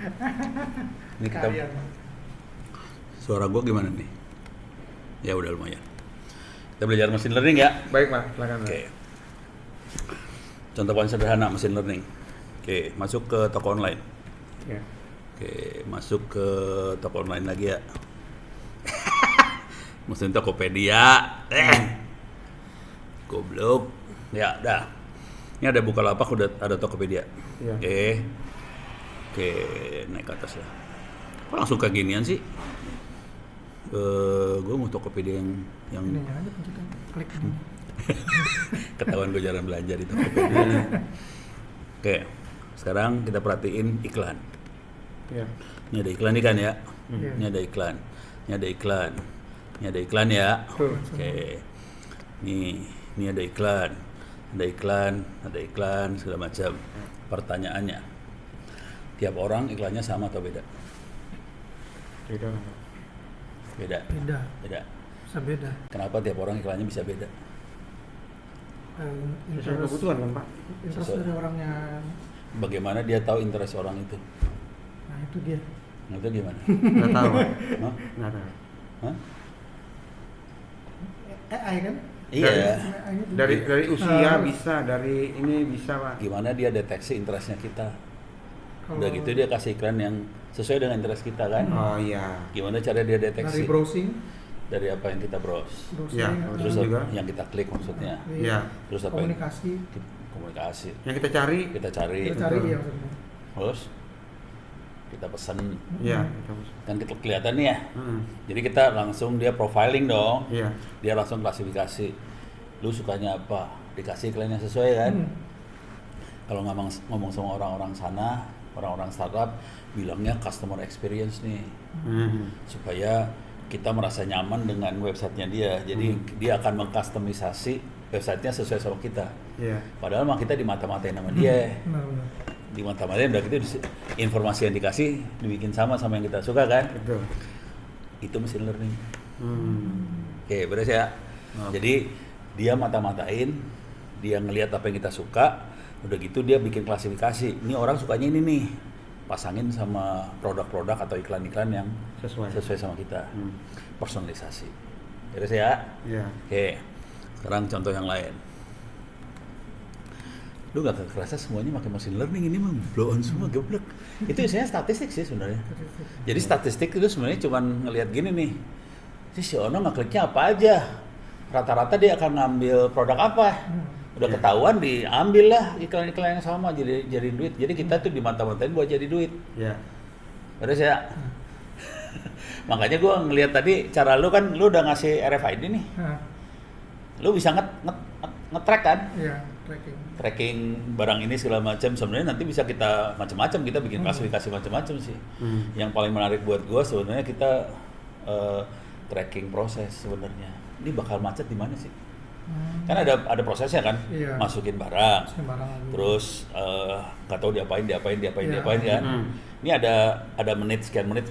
Ini kita suara gua gimana nih? Ya udah lumayan. Kita belajar machine learning ya. Baik Pak, silakan. Oke. Contoh paling sederhana machine learning. Oke, masuk ke toko online. Ya. Oke, masuk ke toko online lagi ya. Mesin Tokopedia. Goblok. Ya, dah. Ini ada Bukalapak, udah ada Tokopedia. Iya. Oke, naik ke atas ya. Kok langsung keginian sih? Gue mau Tokopedia yang Ini aja pencet klik ini. ketahuan gue jarang belanja di Tokopedia. Oke, sekarang kita perhatiin iklan. Ya. Ini ada iklan nih kan ya? Iya. Ini ada iklan. Ini ada iklan. Ini ada iklan ya. Tuh. Oke. Ini ada iklan. Ada iklan, ada iklan segala macam. Pertanyaannya, tiap orang iklannya sama atau beda? Beda. Beda. Beda, Beda. bisa beda. Kenapa tiap orang iklannya bisa beda? Sesuai Interest, kebutuhan kan Pak? interest Sesuai. dari orangnya. Bagaimana dia tahu interest orang itu? Nah itu dia. Nah, itu gimana? Nggak tahu Pak. Hah? Nggak tahu. Hah? AI kan? Iya. AI itu. Dari usia bisa, dari ini bisa Pak. Gimana dia deteksi interestnya kita? Kalau Udah gitu dia kasih iklan yang sesuai dengan interest kita kan? Oh iya. Gimana cara dia dari deteksi? browsing, Dari apa yang kita browse. browsing Ya, Terus Terus juga. yang kita klik maksudnya. Iya. Terus apa yang komunikasi, komunikasi. Yang kita cari. Kita cari. kita cari Betul. ya maksudnya. Terus kita pesen. Iya. Kan kita kelihatan nih ya. Hmm. Jadi kita langsung dia profiling dong. Iya. Dia langsung klasifikasi. Lu sukanya apa? Dikasih iklan yang sesuai kan? Kalau ngomong sama orang-orang sana, orang-orang startup bilangnya customer experience nih. Hmm. Supaya kita merasa nyaman dengan websitenya dia. Jadi dia akan mengkustomisasi websitenya sesuai sama kita. Iya. Padahal mah kita dimata-matain sama dia. Benar-benar. Dimata-matain udah gitu informasi yang dikasih dibikin sama yang kita suka kan? Betul. Itu machine learning. Oke, Hmm. beres ya. Oke. Jadi dia mata-matain, dia ngelihat apa yang kita suka, udah gitu dia bikin klasifikasi. Ini orang sukanya ini nih, pasangin sama produk-produk atau iklan-iklan yang Sesuai. sama kita. Hmm. Personalisasi. Beres ya. Iya. Oke, sekarang contoh yang lain. Lu gak kerasa semuanya pakai machine learning, ini mah blow on semua, goblok. Itu isinya statistik sih sebenarnya. Jadi statistik itu sebenarnya cuma ngelihat gini nih. Si Ono ngekliknya apa aja. Rata-rata dia akan ngambil produk apa. Udah ketahuan diambil lah iklan-iklan yang sama jadi duit. Jadi kita tuh dimata-matain buat jadi duit. Iya. Beres ya? Makanya gua ngelihat tadi cara lu kan lu udah ngasih RFID nih. Nah, Lu bisa nge-track kan? iya, tracking. Tracking barang ini segala macam. Sebenarnya nanti bisa kita macam-macam, kita bikin klasifikasi macam-macam sih. Hmm. Yang paling menarik buat gua sebenarnya kita tracking proses sebenarnya. Ini bakal macet di mana sih? Kan ada prosesnya kan, Iya. masukin barang, Sembarang lagi. terus nggak tahu diapain Iya. kan. Ini ada sekian menit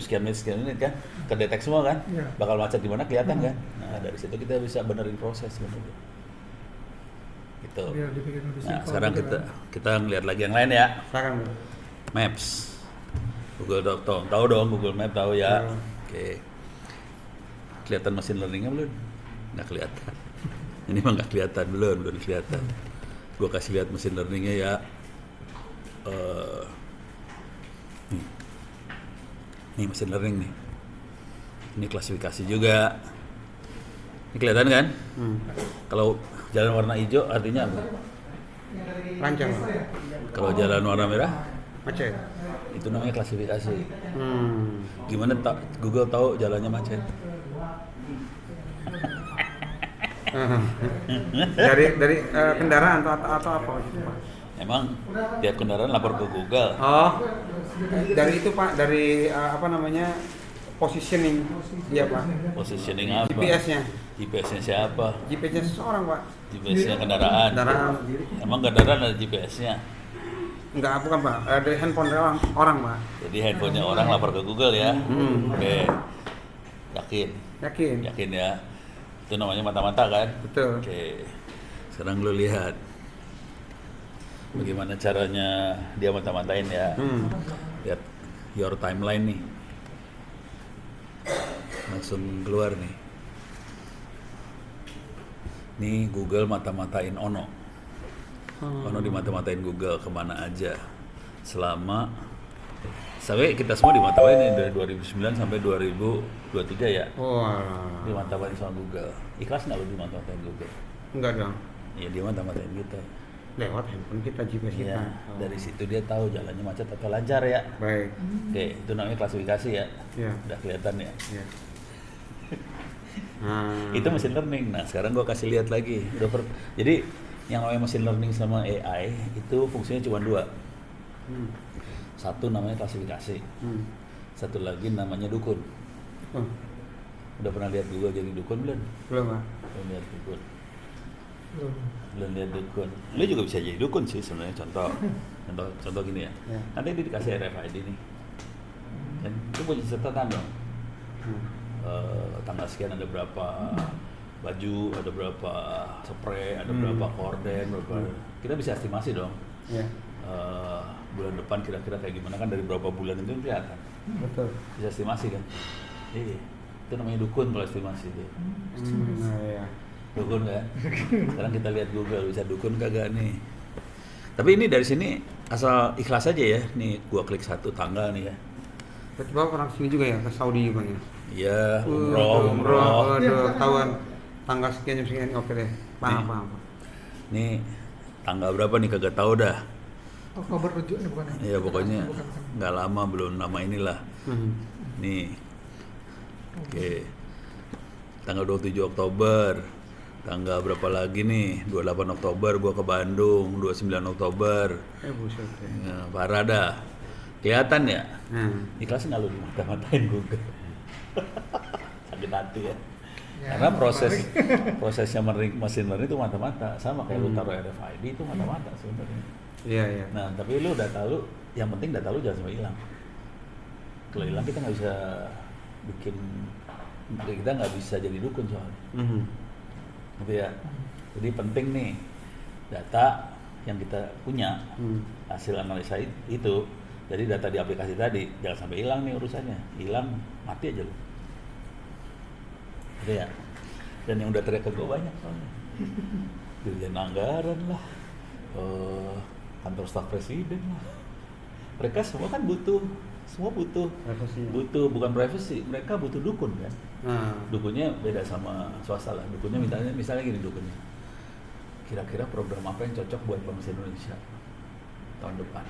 kan, kedetek semua kan, Iya. bakal macet di mana kelihatan kan. Nah dari situ kita bisa benerin proses sebenarnya. Gitu. Biar dibikin lebih Nah simpel sekarang gitu kita ngeliat lagi yang lain ya, Sekarang. Maps, Google tahu dong Google Map tahu ya. Iya. Oke. Kelihatan machine learningnya belum? Nggak kelihatan. Ini mah nggak kelihatan, belum kelihatan. Gua kasih lihat mesin learningnya ya. Nih mesin learning nih. Ini klasifikasi juga. Ini kelihatan kan? Kalau jalan warna hijau artinya apa? Lancar. Kalau jalan warna merah Macet. itu namanya klasifikasi. Hmm. Gimana Google tahu jalannya macet? Dari kendaraan atau apa gitu Pak? Emang tiap kendaraan lapor ke Google. Oh, dari itu Pak, dari apa namanya positioning dia Pak, Positioning apa? GPS-nya, GPS-nya siapa? GPS-nya seseorang Pak, GPS-nya kendaraan. kendaraan, Emang kendaraan ada GPS-nya. enggak bukan Pak, dari handphone orang Pak, Jadi handphonenya orang lapor ke Google ya. Oke. yakin, Yakin ya. Itu namanya mata-mata kan? betul, Oke. Sekarang lu lihat bagaimana caranya dia mata-matain ya. Lihat your timeline nih. Langsung keluar nih. Nih Google mata-matain Ono. Ono dimata-matain Google kemana aja. Sampai kita semua dimata-matain nih dari 2009 sampai 2023 ya. Wah. Dimata-matain sama Google. Ikhlas nggak lo dimata-matain Google? Enggak dong. Iya dia mata-matain kita. Lewat handphone kita, GPS kita. Iya, dari situ dia tahu jalannya macet atau lancar ya. Baik. Oke, itu namanya klasifikasi ya. Iya. Udah kelihatan ya. Iya. Nah. Itu machine learning. Nah, sekarang gua kasih lihat lagi. Jadi yang namanya machine learning sama AI itu fungsinya cuma dua. Satu namanya klasifikasi. Satu lagi namanya dukun. Oh, Udah pernah lihat Google jadi dukun belum? belum ah. Belum lihat dukun. Belum. Belum lihat dukun. Lu juga bisa jadi dukun sih sebenarnya. Contoh gini ya. Ya. Nanti dia dikasih RFID nih. Dan itu punya catatan dong. Tanggal sekian ada berapa baju, ada berapa spray, ada berapa korden, berapa. Kita bisa estimasi dong. Ya. Bulan depan kira-kira kayak gimana kan dari berapa bulan itu kelihatan. Betul. Bisa estimasi kan. Iya. Itu namanya dukun kalau estimasi itu. Nah, ya. Dukun kan. Sekarang kita lihat Google bisa dukun kagak nih. Tapi ini dari sini asal ikhlas aja ya. Nih gua klik satu tanggal nih ya. Berarti Bapak orang sini juga ya, ke Saudi juga ya? Iya, umroh. Aduh, tahuan tanggal sekian jam sekian, oke deh. Paham. Nih tanggal berapa nih kagak tahu dah. Oktober rujuknya bukan? Iya pokoknya Bukan. nggak lama belum nama inilah. Nih, oke. Tanggal 27 Oktober. Tanggal berapa lagi nih? 28 Oktober gua ke Bandung. 29 Oktober. Buset deh. Ya, parah dah. Kelihatan ya? Hmm. Ikhlas nggak lu dimata-matain Google? Sakit hati ya. Ya, Karena prosesnya machine learning itu mata-mata, sama kayak lu taruh RFID itu mata-mata sebenarnya. Iya, iya. Nah, tapi lu data lu, yang penting data lu jangan sampai hilang. Kalau hilang kita nggak bisa bikin, kita nggak bisa jadi dukun soalnya. Gitu ya. Jadi penting nih data yang kita punya, hasil analisa itu, jadi data di aplikasi tadi jangan sampai hilang nih urusannya. Hilang mati aja lu. Gitu ya. Dan yang udah teriak ke gue banyak soalnya. Dirjen anggaran lah. Kantor staf presiden lah. Mereka semua kan butuh Privasinya. bukan privacy, mereka butuh dukun kan. Dukunnya beda sama swasta lah. Dukunnya misalnya gini dukunnya. Kira-kira program apa yang cocok buat bangsa Indonesia tahun depan.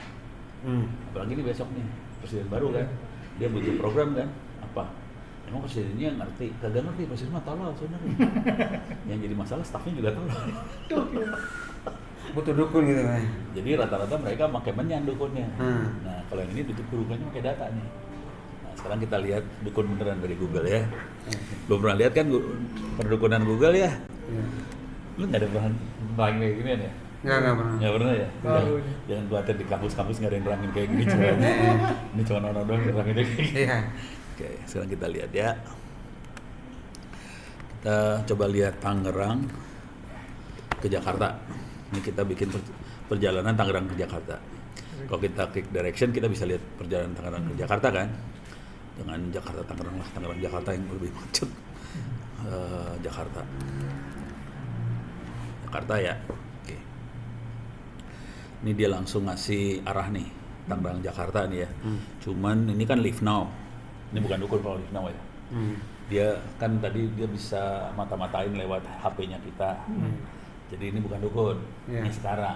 Apalagi ini besok nih presiden baru kan. Dia butuh program kan. Apa? Emang presidennya ngerti? Kagak ngerti, presiden mah tolol sebenarnya. Yang jadi masalah stafnya juga tolol. Butuh dukun gitu kan. Jadi rata-rata mereka pakai menyan dukunnya. Nah, kalau yang ini dukunnya pakai data nih. Nah, sekarang kita lihat dukun beneran dari Google ya. Belum pernah lihat kan perdukunan Google ya? Iya. Lu nggak ada bahan kayak gini ya? Nggak pernah. Nggak pernah ya? Baru. Jangan khawatir di kampus-kampus nggak ada yang nerangin kayak gini cuma ini cuma nono doang yang nerangin kayak gini. Iya. Oke, sekarang kita lihat ya. Kita coba lihat Tangerang ke Jakarta. Ini kita bikin perjalanan Tangerang ke Jakarta. Kalau kita klik direction, kita bisa lihat perjalanan Tangerang ke Jakarta kan. Jangan Jakarta Tangerang lah, Tangerang Jakarta yang lebih macet. Jakarta ya. Oke. Ini dia langsung ngasih arah nih, Tangerang Jakarta nih ya. Cuman ini kan live now. Ini bukan dukun kalau live now ya. Dia kan tadi dia bisa mata-matain lewat HP-nya kita. Jadi ini bukan dukun. Yeah. Ini sekarang.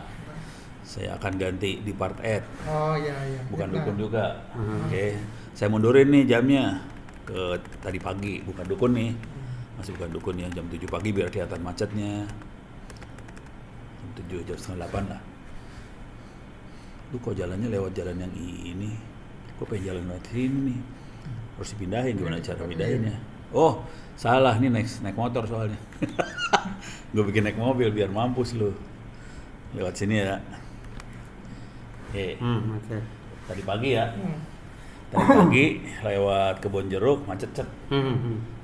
Saya akan ganti di part add. Oh iya. Bukan dukun juga. Oke. Saya mundurin nih jamnya ke tadi pagi, bukan dukun nih. Masih bukan dukun ya, jam 7 pagi biar kelihatan macetnya. Jam 7, jam setengah 8 lah. Lu kok jalannya lewat jalan yang ini? Kok pengen jalan lewat sini nih? Harus dipindahin, gimana cara pindahinnya? Oh, salah nih naik motor soalnya. Gue bikin naik mobil biar mampus lu. Lewat sini ya. Oke. Tadi pagi ya. Tadi pagi lewat Kebon Jeruk macet.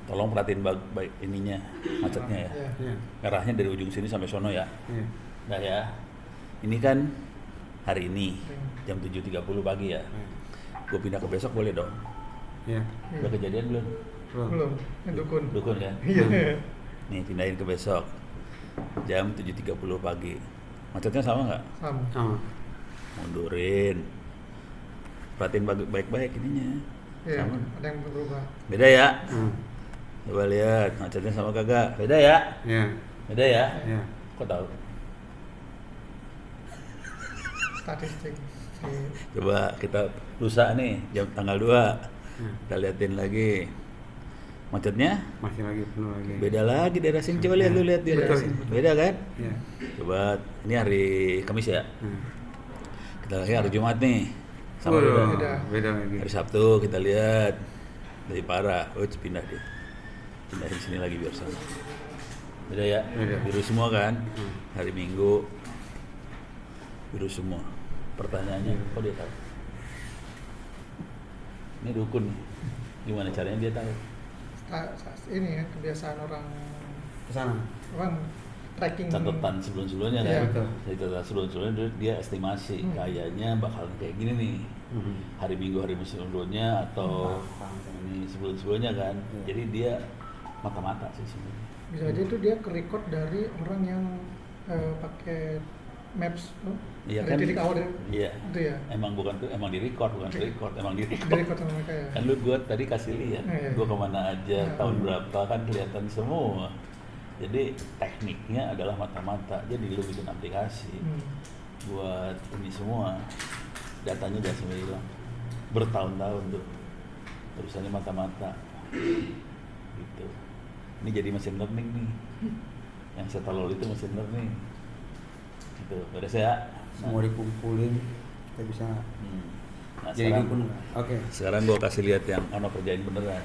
Tolong perhatiin baik ininya macetnya ya. Iya. Merahnya dari ujung sini sampai sono ya. Iya. Nah ya. Ini kan hari ini jam 7.30 pagi ya. gue pindah ke besok boleh dong. Iya. Udah kejadian belum? Belum, yang dukun. Dukun kan? Iya. Nih pindahin ke besok jam 7.30 pagi. Macetnya sama nggak? Sama. Oh. Mundurin. Perhatiin baik-baik ininya. Iya, Sama. ada yang berubah. Beda ya? Hmm. Coba lihat macetnya sama kagak? Beda ya? Iya. Beda ya? Iya. Kok tahu? Statistik. Iya. Coba kita lusa nih jam tanggal 2. Kita liatin lagi. Macetnya Masih lagi penuh lagi. beda lagi daerah sini. Coba lihat lu lihat di daerah Betul. sini. Beda kan? Iya. Coba ini hari Kamis ya. Hmm. Kita lagi hari Jumat nih. Sama Waduh, beda. beda lagi. Hari Sabtu kita lihat dari parah. Pindah dia. Pindahin sini lagi biar sama. Beda ya? Beda. Biru semua kan? Hmm. Hari Minggu biru semua. Pertanyaannya, kok dia tahu? Ini dukun nih. Gimana caranya dia tahu? Ini ya kebiasaan orang Kesana. tracking. Catatan sebelum-sebelumnya kan? Iya, betul. Jadi catatan sebelum-sebelumnya dia estimasi kayaknya bakal kayak gini nih. Hmm. Hari Minggu hari sebelumnya atau ini sebelum-sebelumnya kan. Iya. Jadi dia mata-mata sih sebenarnya. Bisa aja itu dia ke-record dari orang yang pakai maps, Iya dari kan? titik awal dari Iya. itu ya. Emang bukan tuh, emang di record, bukan record, emang di Di record. record sama mereka ya. Kan lu gua tadi kasih lihat, Iya. gua kemana aja, Iya. tahun berapa kan kelihatan semua. Jadi tekniknya adalah mata-mata. Jadi lu bikin aplikasi buat ini semua, datanya udah semua hilang. Bertahun-tahun tuh, terusannya mata-mata. Gitu. Ini jadi mesin learning nih. Yang saya tolol itu mesin learning. Gitu, beres ya. Semua dikumpulin kita bisa Nah, jadi sekarang, dukun. Oke. sekarang gua kasih lihat yang Ono kerjain beneran.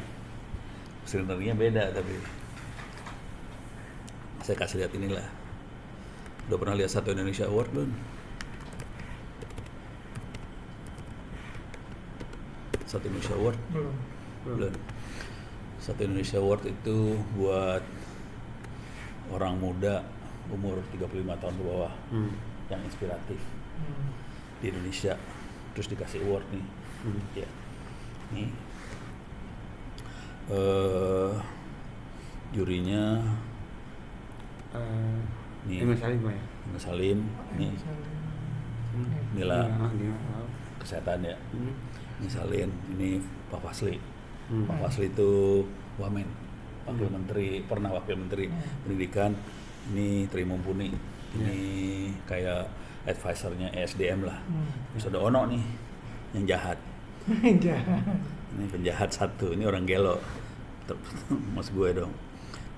Mesin learningnya beda tapi saya kasih lihat inilah. Udah pernah lihat Satu Indonesia Award belum? Satu Indonesia Award Belum. belum. Satu Indonesia Award itu buat orang muda umur 35 tahun ke bawah Hmm. yang inspiratif Hmm. di Indonesia. Terus dikasih award nih. Hmm. Ya. Nih. Jurinya nih. Emang saling Pak ya. Mas Salim, nih Nila kesehatan ya. Hmm. Ini Salin, ini Pak Fasli. Hmm. Pak Fasli itu Wamen, Wakil Menteri, pernah Wakil Menteri Pendidikan. Ini Tri Mumpuni, ini kayak advisernya ESDM lah. Terus ada Ono nih, yang jahat. Ini penjahat satu, ini orang gelo. Mas gue dong.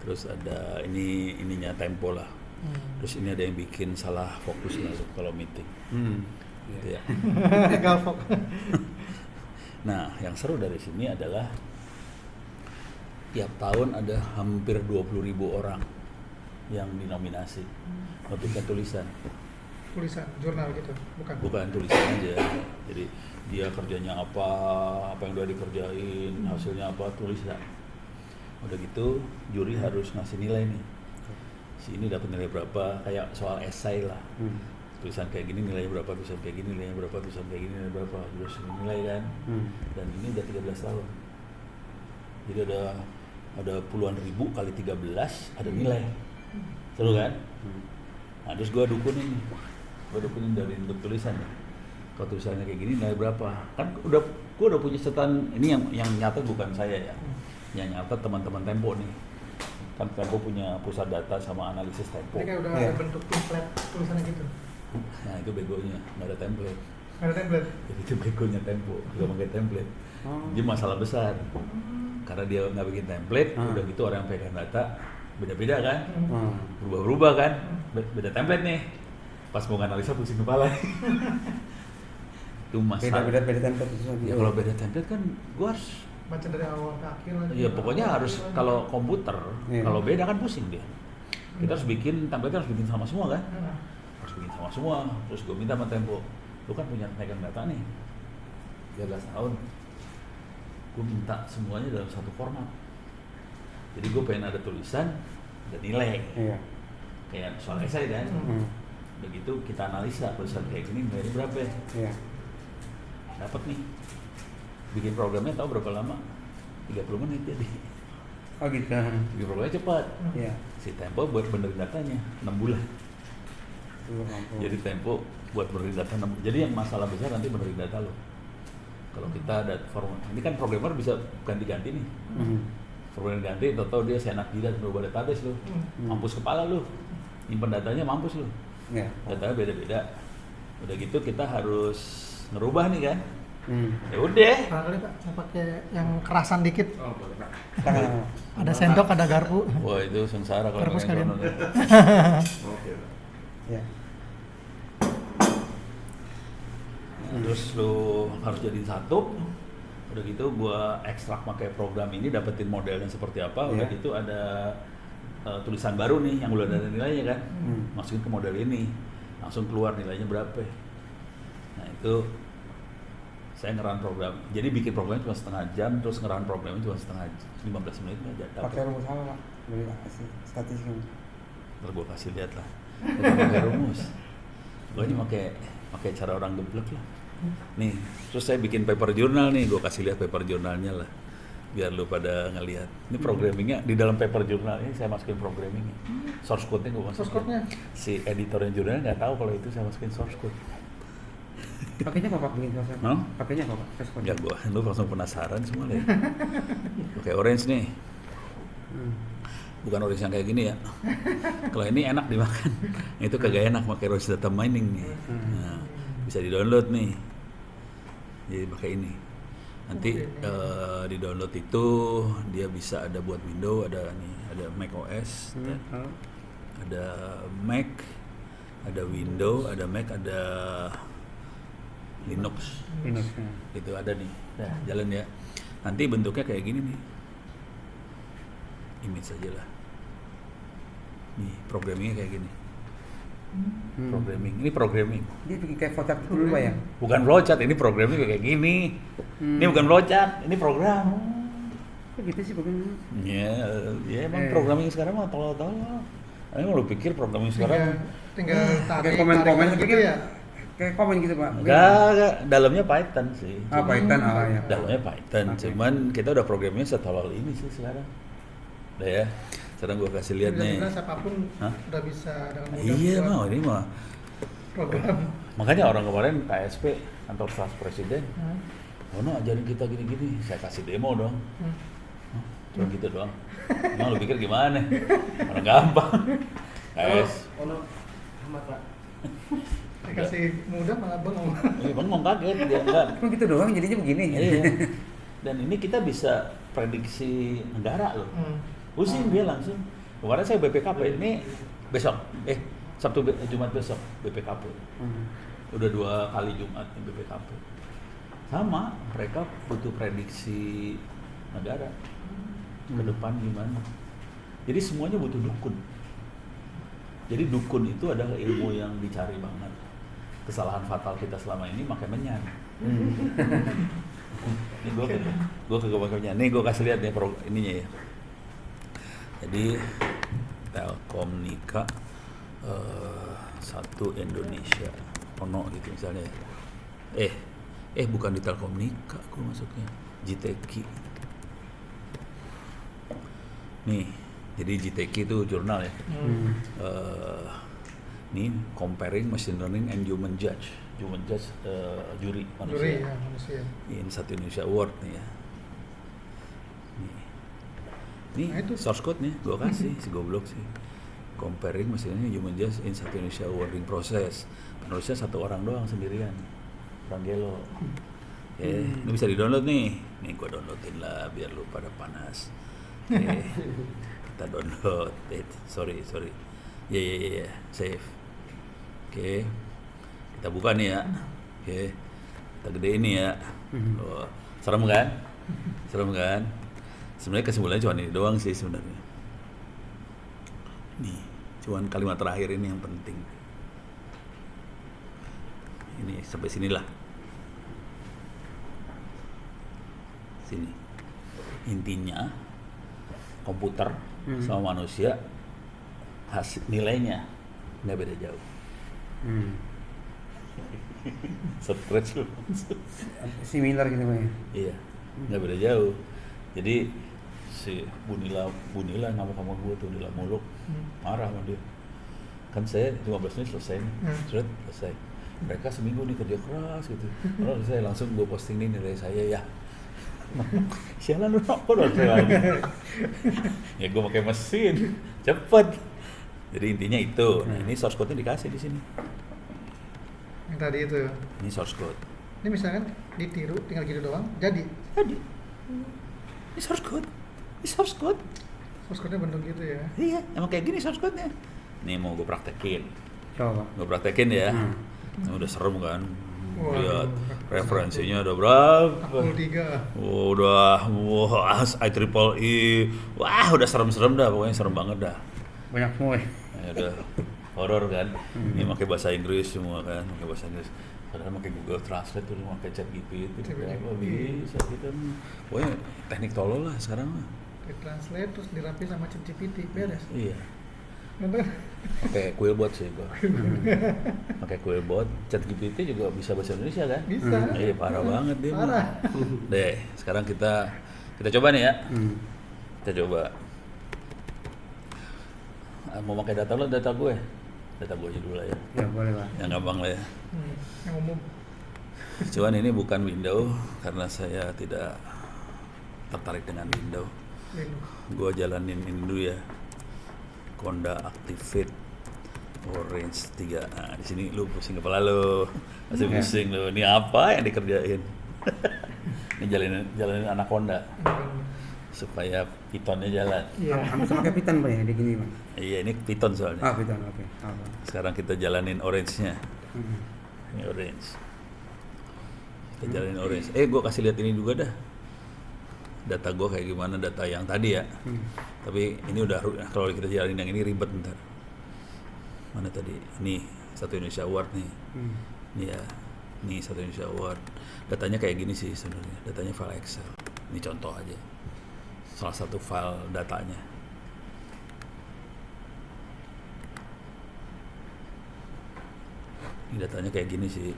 Terus ada ininya Tempo lah. Terus ini ada yang bikin salah fokus lalu kalau meeting. Gitu ya. Galvok. Nah, yang seru dari sini adalah tiap tahun ada hampir 20.000 orang yang dinominasi untuk tulisan. Tulisan jurnal gitu, bukan? Bukan tulisan aja. Jadi dia kerjanya apa yang udah dikerjain, hasilnya apa, tulisan. Udah gitu juri harus ngasih nilai nih. Si ini dapat nilai berapa, kayak soal esai lah. Tulisan kayak gini nilainya berapa, tulisan kayak gini nilainya berapa, tulisan kayak gini nilainya berapa, terus nilai kan. Dan ini udah 13 tahun. Jadi ada puluhan ribu kali 13 ada nilai. Seru kan? Nah, terus gue dukunin dari bentuk tulisan ya. Kalau tulisannya kayak gini nilai berapa? Kan gue udah punya setan, ini yang nyata bukan saya ya. Yang nyata teman-teman Tempo nih. Kan Tempo punya pusat data sama analisis Tempo. Ini kayak udah ada bentuk template tulisannya gitu. Nah itu begonya, nggak ada template. Nggak ada template. Jadi itu begonya Tempo, nggak pakai template. Jadi masalah besar. Karena dia nggak bikin template, udah gitu orang yang pegang data beda-beda kan, berubah-berubah kan, beda template nih. Pas mau analisa pusing kepala. Itu masalah. Beda template itu. Ya kalau beda template kan gue harus Baca dari awal ke akhir lagi. ya pokoknya harus kalau komputer kalau beda kan pusing dia. Kita harus bikin template harus bikin sama semua kan. Harus bikin sama semua. Terus gue minta sama Tempo, lu kan punya pegang data nih 13 tahun, gue minta semuanya dalam satu format. Jadi gue pengen ada tulisan dan nilai. Kayak soal esai kan. Begitu kita analisa tulisan kayak gini nilainya berapa ya? Dapat nih bikin programnya tahu berapa lama? 30 menit jadi. Oh gitu. Bikin programnya cepat. Iya. Si Tempo buat benerin datanya 6 bulan. Jadi Tempo buat benerin data 6 bulan. Jadi yang masalah besar nanti benerin data lo. Kalau kita ada form, ini kan programmer bisa ganti-ganti nih. Programmer ganti, tau dia seenak jidat berubah database lo. Mampus kepala lo. Nyimpen datanya mampus lo. Iya. Datanya beda-beda. Udah gitu kita harus ngerubah nih kan. Ya udah. Barangkali Pak mau pakai yang kerasan dikit. Oh, boleh Pak. Ada sendok, ada garpu. Wah itu sengsara kalau Garpu pakai sekalian. krono. Oke. Ya. Terus lu harus jadiin satu. Udah gitu gua ekstrak pakai program ini, dapetin modelnya seperti apa. Udah Iya. gitu ada tulisan baru nih yang udah ada nilainya kan. Masukin ke model ini. Langsung keluar nilainya berapa. Nah itu saya ngeran program. Jadi bikin programnya cuma setengah jam, terus ngeran programnya cuma setengah jam, 15 menit aja dapat. Pakai rumus apa Pak? Boleh kasih statistik. Ntar gua kasih lihat lah. Bukan pakai rumus. Gua ini pakai cara orang geblek lah. Nih, terus saya bikin paper journal nih, gua kasih lihat paper journalnya lah. Biar lu pada ngelihat. Ini programmingnya di dalam paper journal ini saya masukin programmingnya. Source code-nya gua masukin. Source code-nya? Si editor yang jurnalnya nggak tahu kalau itu saya masukin source code. Pakainya apa Pak? Bikin source code? Hah? Pakainya apa Pak? Source code. Ya gua, lu langsung penasaran semua deh. Oke, orange nih. Bukan orange yang kayak gini ya. Kalau ini enak dimakan. Itu kagak enak pakai orange data mining nih. Nah, bisa di-download nih. Jadi pakai ini. Nanti di download itu dia bisa ada buat Windows, ada nih, ada Mac OS, ada Mac, ada Windows, ada Mac, ada Linux. Itu ada nih. Nah, jalan ya. Nanti bentuknya kayak gini nih. Image aja lah. Nih, programmingnya kayak gini. Programming. Ini programming. Dia bikin kayak flowchart dulu Pak ya? Bukan flowchart, ini programming kayak gini. Ini bukan flowchart, ini program. Kok gitu sih bagaimana? Ya emang programming sekarang mah tolol-tolol. Emang lu pikir programming sekarang Tinggal tarik, Kayak komen-komen tarik gitu ya. Kayak komen gitu Pak? enggak, dalamnya Python sih. Ah, Python, ya. Dalamnya Python, Oke. cuman kita udah programmingnya setolol ini sih sekarang. Udah ya. Sekarang gua kasih lihat nih. Benar-benar siapapun Hah? udah bisa dengan mudah Iya buat mau ini mah. program. Makanya orang kemarin KSP kantor staf presiden, oh no ajarin kita gini-gini, saya kasih demo dong. Cuma gitu doang. Emang lu pikir gimana? Orang gampang. KS. Ono amat Pak. Dikasih mudah malah bengong. Bengong kaget dia enggak. Kok gitu doang jadinya begini? Iya. Dan ini kita bisa prediksi negara loh. Pusing dia langsung. Kemarin saya BPKP ini besok, Sabtu Jumat besok BPKP. Udah 2 kali Jumat nih BPKP. Sama, mereka butuh prediksi negara ke depan gimana. Jadi semuanya butuh dukun. Jadi dukun itu adalah ilmu yang dicari banget. Kesalahan fatal kita selama ini pakai menyan. Ini gue kagak pakai menyan. Nih gue kasih lihat nih ininya ya. Jadi Telkomnika 1 Indonesia Ono gitu misalnya. Bukan di Telkomnika gue masuknya, JTK. Nih, jadi JTK itu jurnal ya. Nih comparing machine learning and human judge. Human judge juri manusia. Juri ya, manusia. In 1 Indonesia Award nih ya. Nih Nah, itu. source code nih, gue kasih si goblok sih. Comparing mesinnya human judge in 1 Indonesia awarding process. Penulisnya 1 orang doang sendirian, Bang Gelo. Ini bisa di-download nih. Nih gue downloadin lah biar lu pada panas. Kita download. Sorry. Ya, save. Kita buka nih ya. Kita gedein nih ya. Oh, serem kan? Sebenarnya kesimpulannya cuma ini doang sih sebenarnya. Nih, cuman kalimat terakhir ini yang penting. Ini sampai sinilah. Sini. Intinya komputer sama manusia hasil nilainya nggak beda jauh. Scratch lu. Similar gitu Pak ya. Iya, nggak beda jauh. Jadi si Bunila ngamuk sama gue tuh, Bunila muluk, marah sama dia. Kan saya 15 menit selesai nih, selesai. Mereka seminggu nih kerja keras gitu. Lalu saya langsung gue posting nih nilai saya ya. Sialan lu kok udah lagi. Ya gue pakai mesin, cepet. Jadi intinya itu. Nah, ini source code-nya dikasih di sini. Yang tadi itu. Ini source code. Ini misalkan ditiru, tinggal gitu doang, jadi. Jadi. Ini source code. Ini source code. Source code-nya bentuk gitu ya. Iya, emang kayak gini source code-nya. Nih mau gue praktekin. Coba. Gue praktekin ya. Ini udah serem kan. Waduh. Lihat referensinya udah berapa? 43. Udah, wah, IEEE. Wah, udah serem-serem dah, pokoknya serem banget dah. Banyak semua ya. Ya udah horor kan. Ini pakai bahasa Inggris semua kan, pakai bahasa Inggris. Padahal pakai Google Translate tuh, pakai ChatGPT itu apa bisa gitu. Pokoknya teknik tolol lah sekarang mah. Ditranslate terus dirapi sama ChatGPT, beres. Iya. Nonton? Pakai Quillbot sih gua. Pakai Quillbot, ChatGPT juga bisa bahasa Indonesia kan? Bisa. Iya, parah banget dia. mah. Parah. Deh, sekarang kita coba nih ya. Kita coba. Mau pakai data lo, data gue. Data gue aja dulu lah ya. Ya boleh Pak. Yang gampang lah ya. Yang umum. Cuman ini bukan window karena saya tidak tertarik dengan window. Linux. Gue jalanin ini dulu ya. Conda Activate Orange 3. Nah, di sini lu pusing kepala lu. Masih pusing lu. Ini apa yang dikerjain? Ini jalanin Anaconda supaya Pythonnya jalan. Iya. Hampir sama kayak Python Pak ya, di gini Pak. Iya, ini Python soalnya. Ah Python, oke. Apa? Sekarang kita jalanin orange-nya. Ini orange. Kita jalanin orange. Gue kasih lihat ini juga dah. Data gue kayak gimana, data yang tadi ya. Tapi ini udah, kalau kita jalanin yang ini ribet ntar. Mana tadi? Ini Satu Indonesia Award nih. Ini ya. Ini Satu Indonesia Award. Datanya kayak gini sih sebenarnya. Datanya file Excel. Ini contoh aja. Salah satu file datanya. Ini datanya kayak gini sih.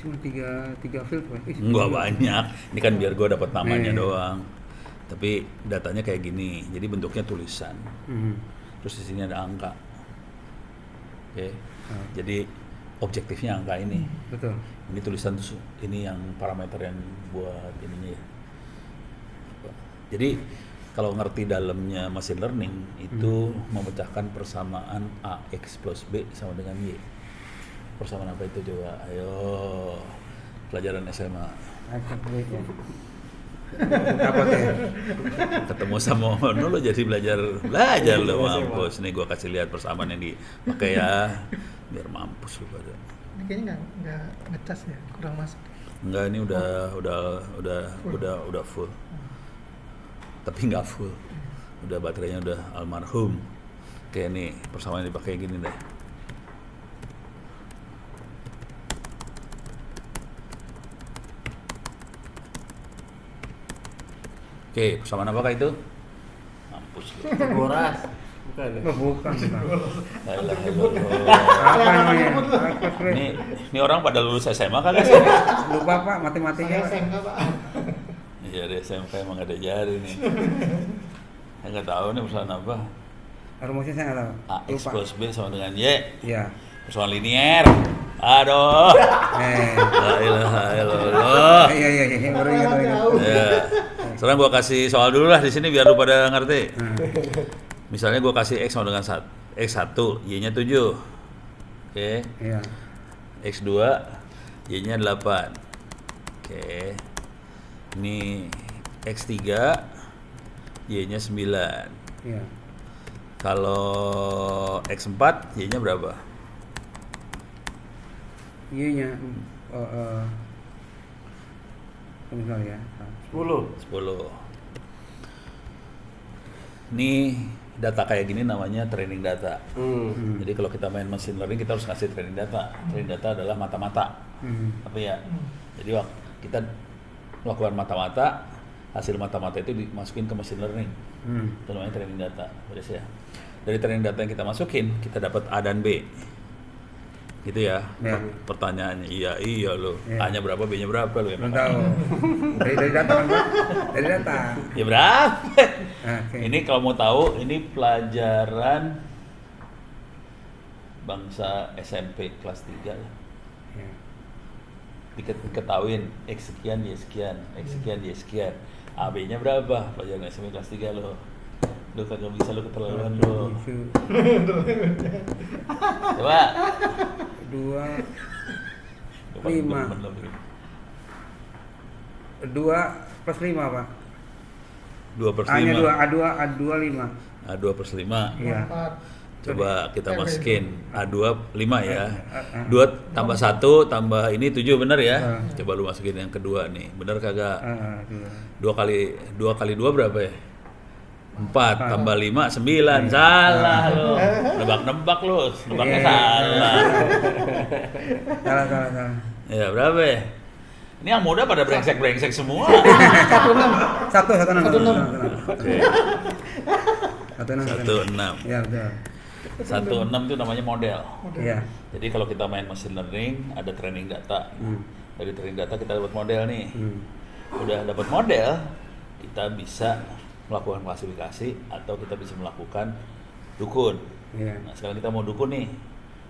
Cuma tiga field Pak. Enggak banyak. Ini kan biar gue dapat namanya doang. Tapi datanya kayak gini. Jadi bentuknya tulisan. Terus di sini ada angka. Oke. Jadi objektifnya angka ini. Betul. Ini tulisan tuh, ini yang parameter yang buat ininya ya. Jadi kalau ngerti dalamnya machine learning itu memecahkan persamaan AX plus B sama dengan Y. Persamaan apa itu coba? Ayo, pelajaran SMA. Apa ya? Ketemu sama Ono lo jadi belajar lo mampus. Nih gua kasih lihat persamaan yang dipakai ya, biar mampus lu pada. Ini kayaknya nggak ngecas ya, kurang masuk. Enggak, ini udah full. Tapi nggak full. Udah baterainya udah almarhum. Kayak nih persamaan yang dipakai gini deh. Oke, persamaan apakah itu? Mampus lu. Boras. Bukan ya? Bukan. La ilaha illallah. Apa namanya? Ini orang pada lulus SMA kagak sih? Lupa Pak, matematika. SMK Pak. Iya, di SMP emang ada jari nih. Saya nggak tahu nih persoalan apa. Rumusnya saya nggak tahu. AX Lupa. plus B sama dengan Y. Iya. Persoalan linier. Aduh. La ilaha illallah. Iya. Baru ingat. Ya. Sekarang gua kasih soal dulu lah di sini biar lu pada ngerti. Misalnya gua kasih X sama dengan X1, Y-nya 7. Oke. Iya. X2, Y-nya 8. Oke. Ini X3, Y-nya 9. Iya. Kalau X4, Y-nya berapa? Y-nya misalnya ya. 10. 10. Ini data kayak gini namanya training data. Jadi kalau kita main machine learning kita harus ngasih training data. Training data adalah mata-mata. Apa ya? Jadi waktu kita melakukan mata-mata, hasil mata-mata itu dimasukin ke machine learning. Itu namanya training data. Beres ya. Dari training data yang kita masukin, kita dapat A dan B. Gitu ya. Ya. Pertanyaannya iya lo. Iya. A-nya berapa, B-nya berapa lo Belum tahu. Dari data kan Pak? Dari data. Ya berapa? Oke. Ini kalau mau tahu, ini pelajaran bangsa SMP kelas 3 lah. Ya. Diketahuin X sekian, Y sekian, X sekian, Y sekian. AB-nya berapa? Pelajaran SMP kelas 3 lo. Lu kagak bisa lu keterlaluan lo. Coba. 2 Depan 5. temen lo begini. 2 plus 5 Pak. 2 per 5. A-nya 2, A2 5. A2 per 5. Iya. Empat. Coba kita masukin A2 5 ya. 2 tambah 1 tambah ini 7 bener ya. Coba lu masukin yang kedua nih. Bener kagak? 2 kali 2 berapa ya? 4 tambah 5 9. Salah lu. Nebak-nebak lu. Nebaknya Iya. salah. Salah. Ya berapa ya? Ini yang muda pada brengsek-brengsek semua. 1 Oke. 16. Ya, betul. 16 itu namanya model. Iya. Jadi kalau kita main machine learning, ada training data. Dari training data kita dapat model nih. Udah dapat model, kita bisa melakukan klasifikasi atau kita bisa melakukan dukun. Iya. Nah, sekarang kita mau dukun nih.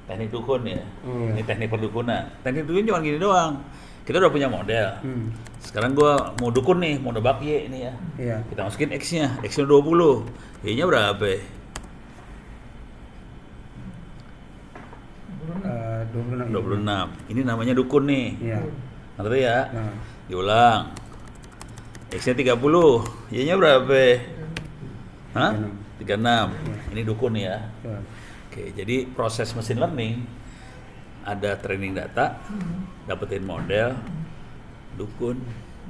Teknik dukun ya. Iya. Ini teknik perdukunan. Teknik dukun cuma gini doang. Kita udah punya model. Sekarang gua mau dukun nih, mau nebak Y ini ya. Iya. Kita masukin X-nya. X-nya 20. Y-nya berapa? 26. Ini namanya dukun nih. Iya. Ngerti ya? Nah. Diulang. X-nya 30. Y-nya berapa? Hah? 36. Ini dukun ya. Betul. Oke, jadi proses machine learning ada training data, dapetin model, dukun.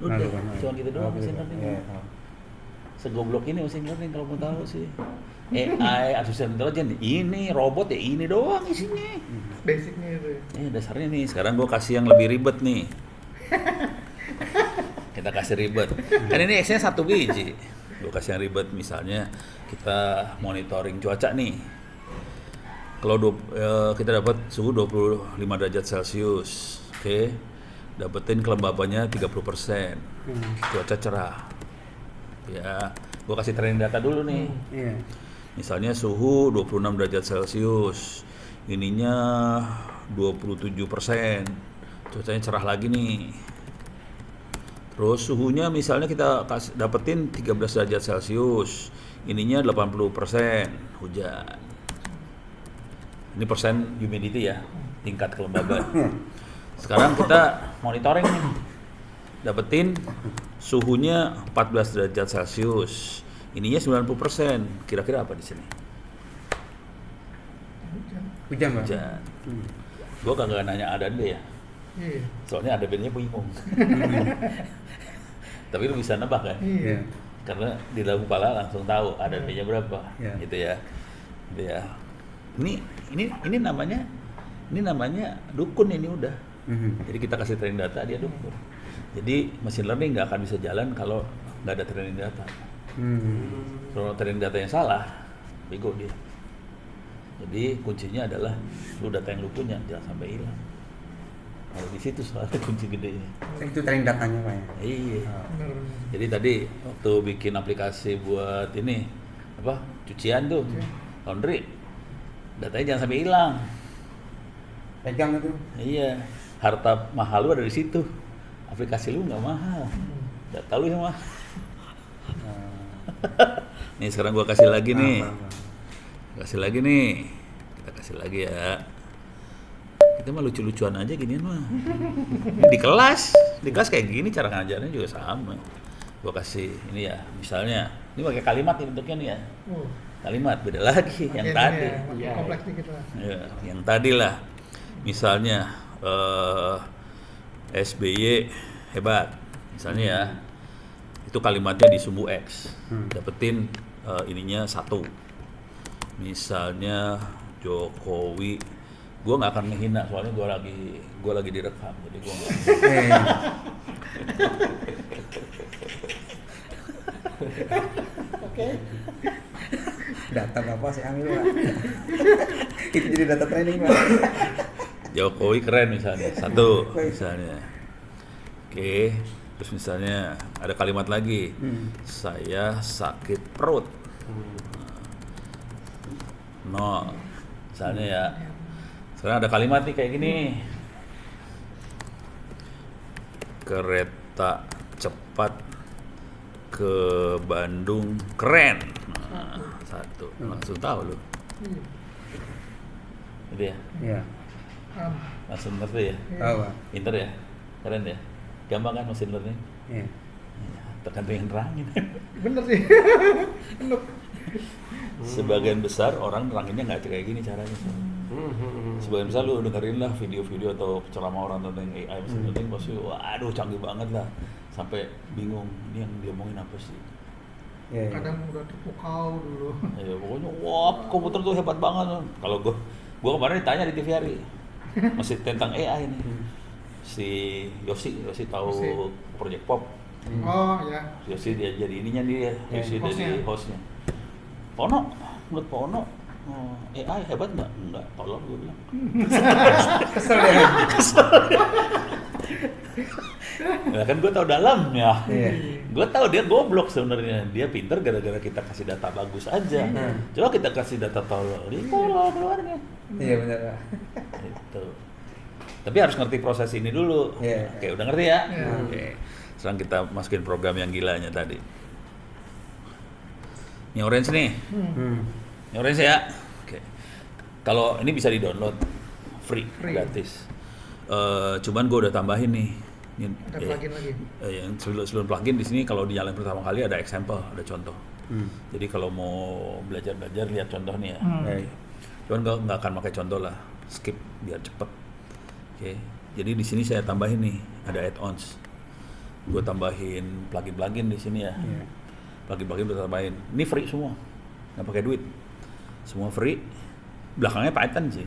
Udah, dukun. cuma gitu doang machine learning. Iya. Segoblok ini machine learning kalau mau tahu sih. AI, artificial intelligence, ini robot ya ini doang isinya. Basicnya itu ya. Dasarnya nih, sekarang gue kasih yang lebih ribet nih. Kita kasih ribet. Kan ini X-nya 1 biji. Gue kasih yang ribet, misalnya kita monitoring cuaca nih. Kalau kita dapat suhu 25 derajat Celcius, oke. Dapetin kelembabannya 30%. Cuaca cerah. Ya, gue kasih training data dulu nih. Iya. Misalnya suhu 26 derajat Celcius, ininya 27%, cuacanya cerah lagi nih. Terus suhunya misalnya kita dapetin 13 derajat Celcius, ininya 80% hujan. Ini persen humidity ya, tingkat kelembaban. Sekarang kita monitoring nih, dapetin suhunya 14 derajat Celcius. Ininya 90%. Kira-kira apa di sini? Hujan, Pak. Hujan. Gua kagak nanya A dan B ya. Iya. Soalnya A dan B-nya bingung. Tapi lu bisa nebak kan? Iya. Karena di dalam kepala langsung tahu A dan B-nya berapa. Iya. Gitu ya. Gitu ya. Ini namanya dukun ini udah. Jadi kita kasih training data, dia dukun. Jadi machine learning nggak akan bisa jalan kalau nggak ada training data. Kalau training data yang salah, bego dia. Jadi kuncinya adalah lu data yang lu punya jangan sampai hilang. Kalau di situ soalnya kunci gedenya. Itu training datanya, Pak ya. Iya. Benar. Jadi tadi waktu bikin aplikasi buat ini apa cucian tuh, laundry, datanya jangan sampai hilang. Pegang itu. Iya. Harta mahal lu ada di situ. Aplikasi lu nggak mahal. Data lu yang mahal. Nih sekarang gua kasih lagi nih. Kasih lagi nih. Kita kasih lagi ya. Kita mah lucu-lucuan aja ginian mah. Di kelas kayak gini cara ngajarnya juga sama. Gua kasih ini ya, misalnya ini pakai kalimat nih bentuknya nih ya. Kalimat beda lagi yang Pakai tadi. ini ya, pakai kompleks dikit lah. Ya, yang tadi lah. Misalnya SBY hebat. Misalnya ya. Itu kalimatnya di sumbu X. Dapetin ininya 1. Misalnya Jokowi, gue nggak akan menghina soalnya gue lagi direkam, jadi gue nggak. Oke. Data Bapak saya ambil, Pak. Itu jadi data training, Pak. Jokowi keren misalnya, satu misalnya. Oke, terus misalnya ada kalimat lagi, saya sakit perut. No, misalnya ya. Sekarang ada kalimat nih kayak gini. Kereta cepat ke Bandung keren. Nah, satu, langsung tahu lu. Gitu ya. Iya. Langsung ngerti ya. Tahu, Pak. Pinter ya, keren ya. Gampang kan machine learning? Iya. Tergantung yang nerangin. Bener sih. Bener. Sebagian besar orang neranginnya nggak kayak gini caranya. Sebagian besar lu dengerin lah video-video atau ceramah orang tentang AI machine learning pasti waduh canggih banget lah. Sampai bingung ini yang dia omongin apa sih. Iya. Kadang udah terpukau dulu. Ya pokoknya wah komputer tuh hebat banget. Kalau gua kemarin ditanya di TVRI masih tentang AI nih. Si Yosi tahu Yosi. Project Pop. Oh ya. Yosi dia jadi ininya dia, Yosi jadi hostnya. Pono, menurut Pono, AI hebat nggak? Enggak, tolong gue bilang. Kesel ya. Nah kan gue tahu dalamnya. Iya. Gue tahu dia goblok sebenarnya. Dia pinter gara-gara kita kasih data bagus aja. Coba kita kasih data tolol, dia tolol keluarnya. Iya benar, Pak. Itu. Tapi harus ngerti proses ini dulu. Iya. Oke, udah ngerti ya? Iya. Oke. Sekarang kita masukin program yang gilanya tadi. Ini orange nih. Ini orange ya. Oke. Kalau ini bisa di-download free. Gratis. Cuman gue udah tambahin nih. Ini, Ada plugin lagi. yang sebelum plugin di sini kalau dinyalain pertama kali ada example, ada contoh. Jadi kalau mau belajar lihat contoh nih ya. Baik. Cuman nggak akan pakai contoh lah, skip biar cepet. Oke. Jadi di sini saya tambahin nih ada add-ons. Gue tambahin plugin di sini ya. Iya. Plugin udah tambahin. Ini free semua, nggak pakai duit. Semua free. Belakangnya Python sih.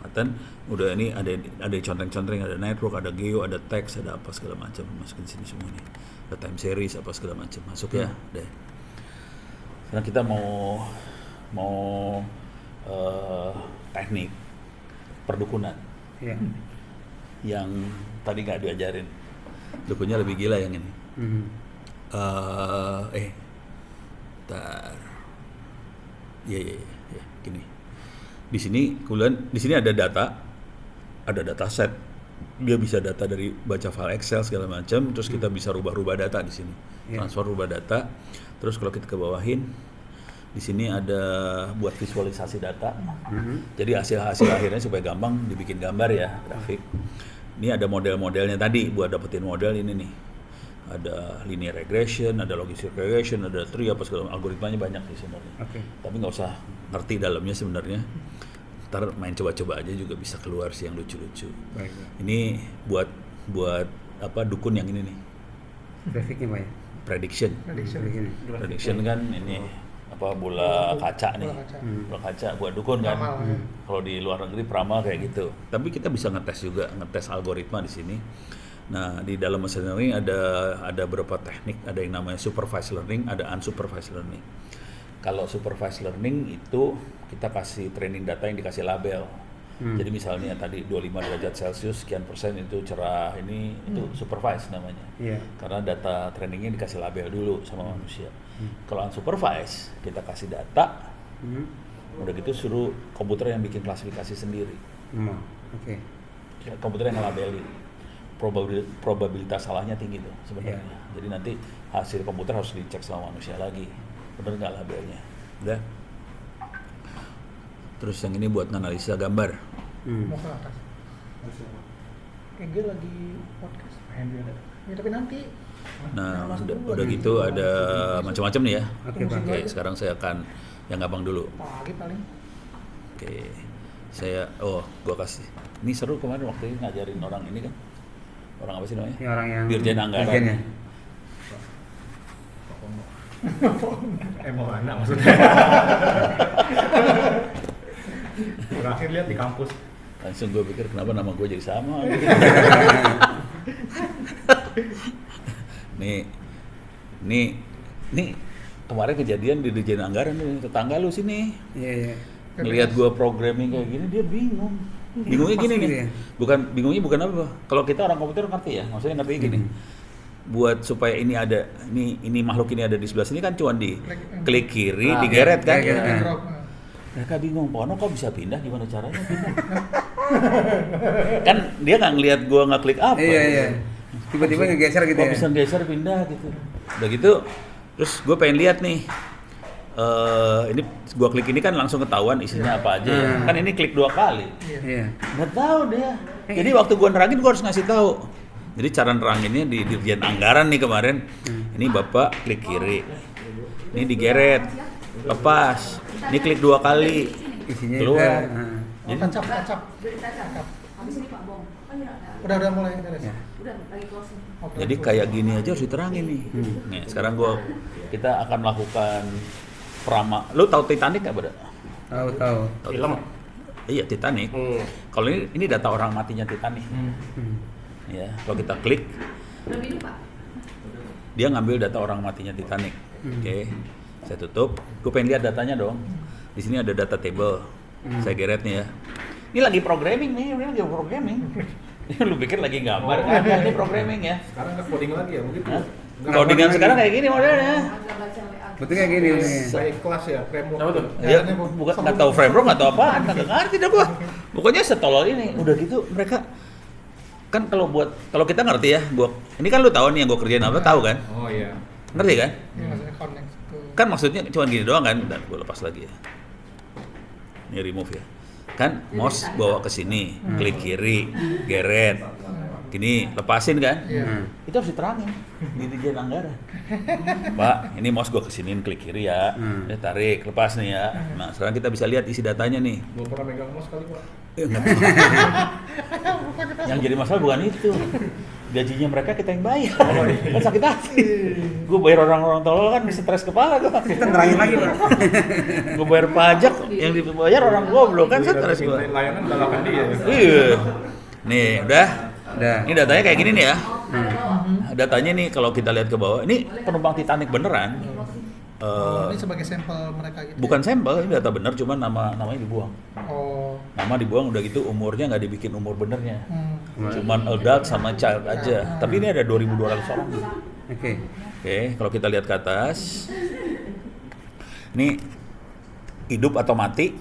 Python udah ini ada contreng-contreng, ada network, ada geo, ada teks, ada apa segala macam masukin sini semua nih. Ada time series apa segala macam masuk ya. Deh. Sekarang kita mau teknik perdukunan Iya. yang tadi nggak diajarin. Dukunnya lebih gila yang ini. Bentar. Iya, gini. Di sini kemudian di sini ada data set. Dia bisa data dari baca file Excel segala macam, terus kita bisa rubah-rubah data di sini. Transfer rubah data. Terus kalau kita ke bawahin di sini ada buat visualisasi data. Jadi hasil akhirnya supaya gampang dibikin gambar ya, grafik. Ini ada model-modelnya tadi buat dapetin model ini nih. Ada linear regression, ada logistic regression, ada tree apa segala algoritmanya banyak di sebenarnya. Oke. Tapi nggak usah ngerti dalamnya sebenarnya. Ntar main coba-coba aja juga bisa keluar sih yang lucu-lucu. Baik. Ini buat apa dukun yang ini nih. Grafiknya, Pak ya. Prediction. Prediction kan ini apa bola kaca nih. Bola kaca buat dukun kan. Pramal. Kalau di luar negeri pramal kayak gitu. Tapi kita bisa ngetes algoritma di sini. Nah, di dalam machine learning ada beberapa teknik, ada yang namanya supervised learning, ada unsupervised learning. Kalau supervised learning itu kita kasih training data yang dikasih label. Jadi misalnya tadi 25 derajat Celcius sekian persen itu cerah, ini itu supervised namanya. Iya. Karena data trainingnya dikasih label dulu sama manusia. Kalau unsupervised kita kasih data, udah gitu suruh komputer yang bikin klasifikasi sendiri. Oke. Komputer yang ngelabelin. Probabilitas salahnya tinggi tuh sebenarnya. Jadi nanti hasil komputer harus dicek sama manusia lagi. Bener nggak labelnya? Udah. Terus yang ini buat analisa gambar. Mau ke atas. Ege lagi podcast. Ya tapi nanti. Nah, masuk dulu udah lagi. gitu ada macam-macam nih ya. Oke, Pak. Oke, sekarang saya akan yang gampang dulu. Pagi paling. Oke. Gua kasih. Ini seru kemarin waktu ini ngajarin orang ini kan. Orang apa sih namanya? Ini orang yang Dirjen Anggaran. Dirjennya. Mau anak maksudnya. Terakhir lihat di kampus. Langsung gue pikir kenapa nama gue jadi sama. Nih kemarin kejadian di Dirjen Anggaran nih, tetangga lu sini. Iya. Ngelihat gue programming kayak gini dia bingung. Bingungnya gini Pasti nih. gitu ya? Bingungnya bukan apa. Kalau kita orang komputer ngerti ya, maksudnya ngerti gini. Buat supaya ini ada, ini makhluk ini ada di sebelah sini kan cuma di klik kiri, digeret kan. Iya, iya. Drop. Mereka bingung, Pono kok bisa pindah, gimana caranya pindah? Kan dia nggak ngelihat gua nggak klik apa. Iya. Tiba-tiba ngegeser gitu Kok ya. bisa geser pindah gitu. Udah gitu, terus gue pengen lihat nih. Ini gua klik ini kan langsung ketahuan isinya apa aja ya. Kan ini klik 2 kali. Iya. Nggak tahu dia. Jadi waktu gua nerangin gua harus ngasih tahu. Jadi cara neranginnya di Dirjen Anggaran nih kemarin. Ini Bapak klik kiri. Ini digeret. Lepas. Ini klik 2 kali. Isinya Keluar. itu. Jadi Kacap. Habis ini Pak Bong. Udah mulai beres. Ya. Udah lagi closing. Oke. Jadi kayak gini aja harus diterangin nih. Nih, sekarang kita akan melakukan lu tahu Titanic nggak, Bada? Tahu. Film. Iya, Titanic. Kalau ini data orang matinya Titanic. Ya, kalau kita klik, Udah minum Pak? dia ngambil data orang matinya Titanic. Oke. Saya tutup. Gue pengen lihat datanya dong. Di sini ada data table. Saya geret nih ya. Ini lagi programming nih, ini lagi programming. Lu pikir lagi gambar? Ada ini programming ya. Sekarang nggak coding lagi ya mungkin. Hah? Codingan sekarang kayak gini modelnya. Agak baca WA. Betul kayak gini untungnya. Baik kelas ya, framework. Apa tuh? Ya, bukan nggak tahu framework, nggak tahu apaan, nggak ngerti dah gua. Pokoknya setolol ini, udah gitu mereka kan kalau kita ngerti ya, ini kan lu tahu nih yang gua kerjain apa, tahu kan? Oh iya. Ngerti kan? Ini maksudnya connect to. Kan maksudnya cuma gini doang kan, dan gua lepas lagi ya. Ini remove ya. Kan mouse bawa ke sini, klik kiri, geret. Gini, lepasin kan? Iya. Itu harus diterangin di Dirjen Anggaran. Pak, ini mouse gua kesiniin, klik kiri ya. Ya tarik, lepas nih ya. Nah, sekarang kita bisa lihat isi datanya nih. Belum pernah megang mouse kali Pak. Yang jadi masalah bukan itu. Gajinya mereka kita yang bayar. Kan sakit hati. Gue bayar orang-orang tolol kan stres kepala gue. Kita nerangin lagi, Pak. Gue bayar pajak, yang dibayar orang goblok kan stres gue. Layanan galakan dia. Iya. Nih, udah. Udah. Ini datanya kayak gini nih ya. Datanya nih kalau kita lihat ke bawah, ini penumpang Titanic beneran. Ini sebagai sampel mereka gitu. Bukan sampel, ini data bener, cuman namanya dibuang. Oh. Nama dibuang udah gitu, umurnya nggak dibikin umur benernya. Hmm. Cuman adult sama child aja. Tapi ini ada 2.200 orang. Oke. Oke, kalau kita lihat ke atas, ini hidup atau mati,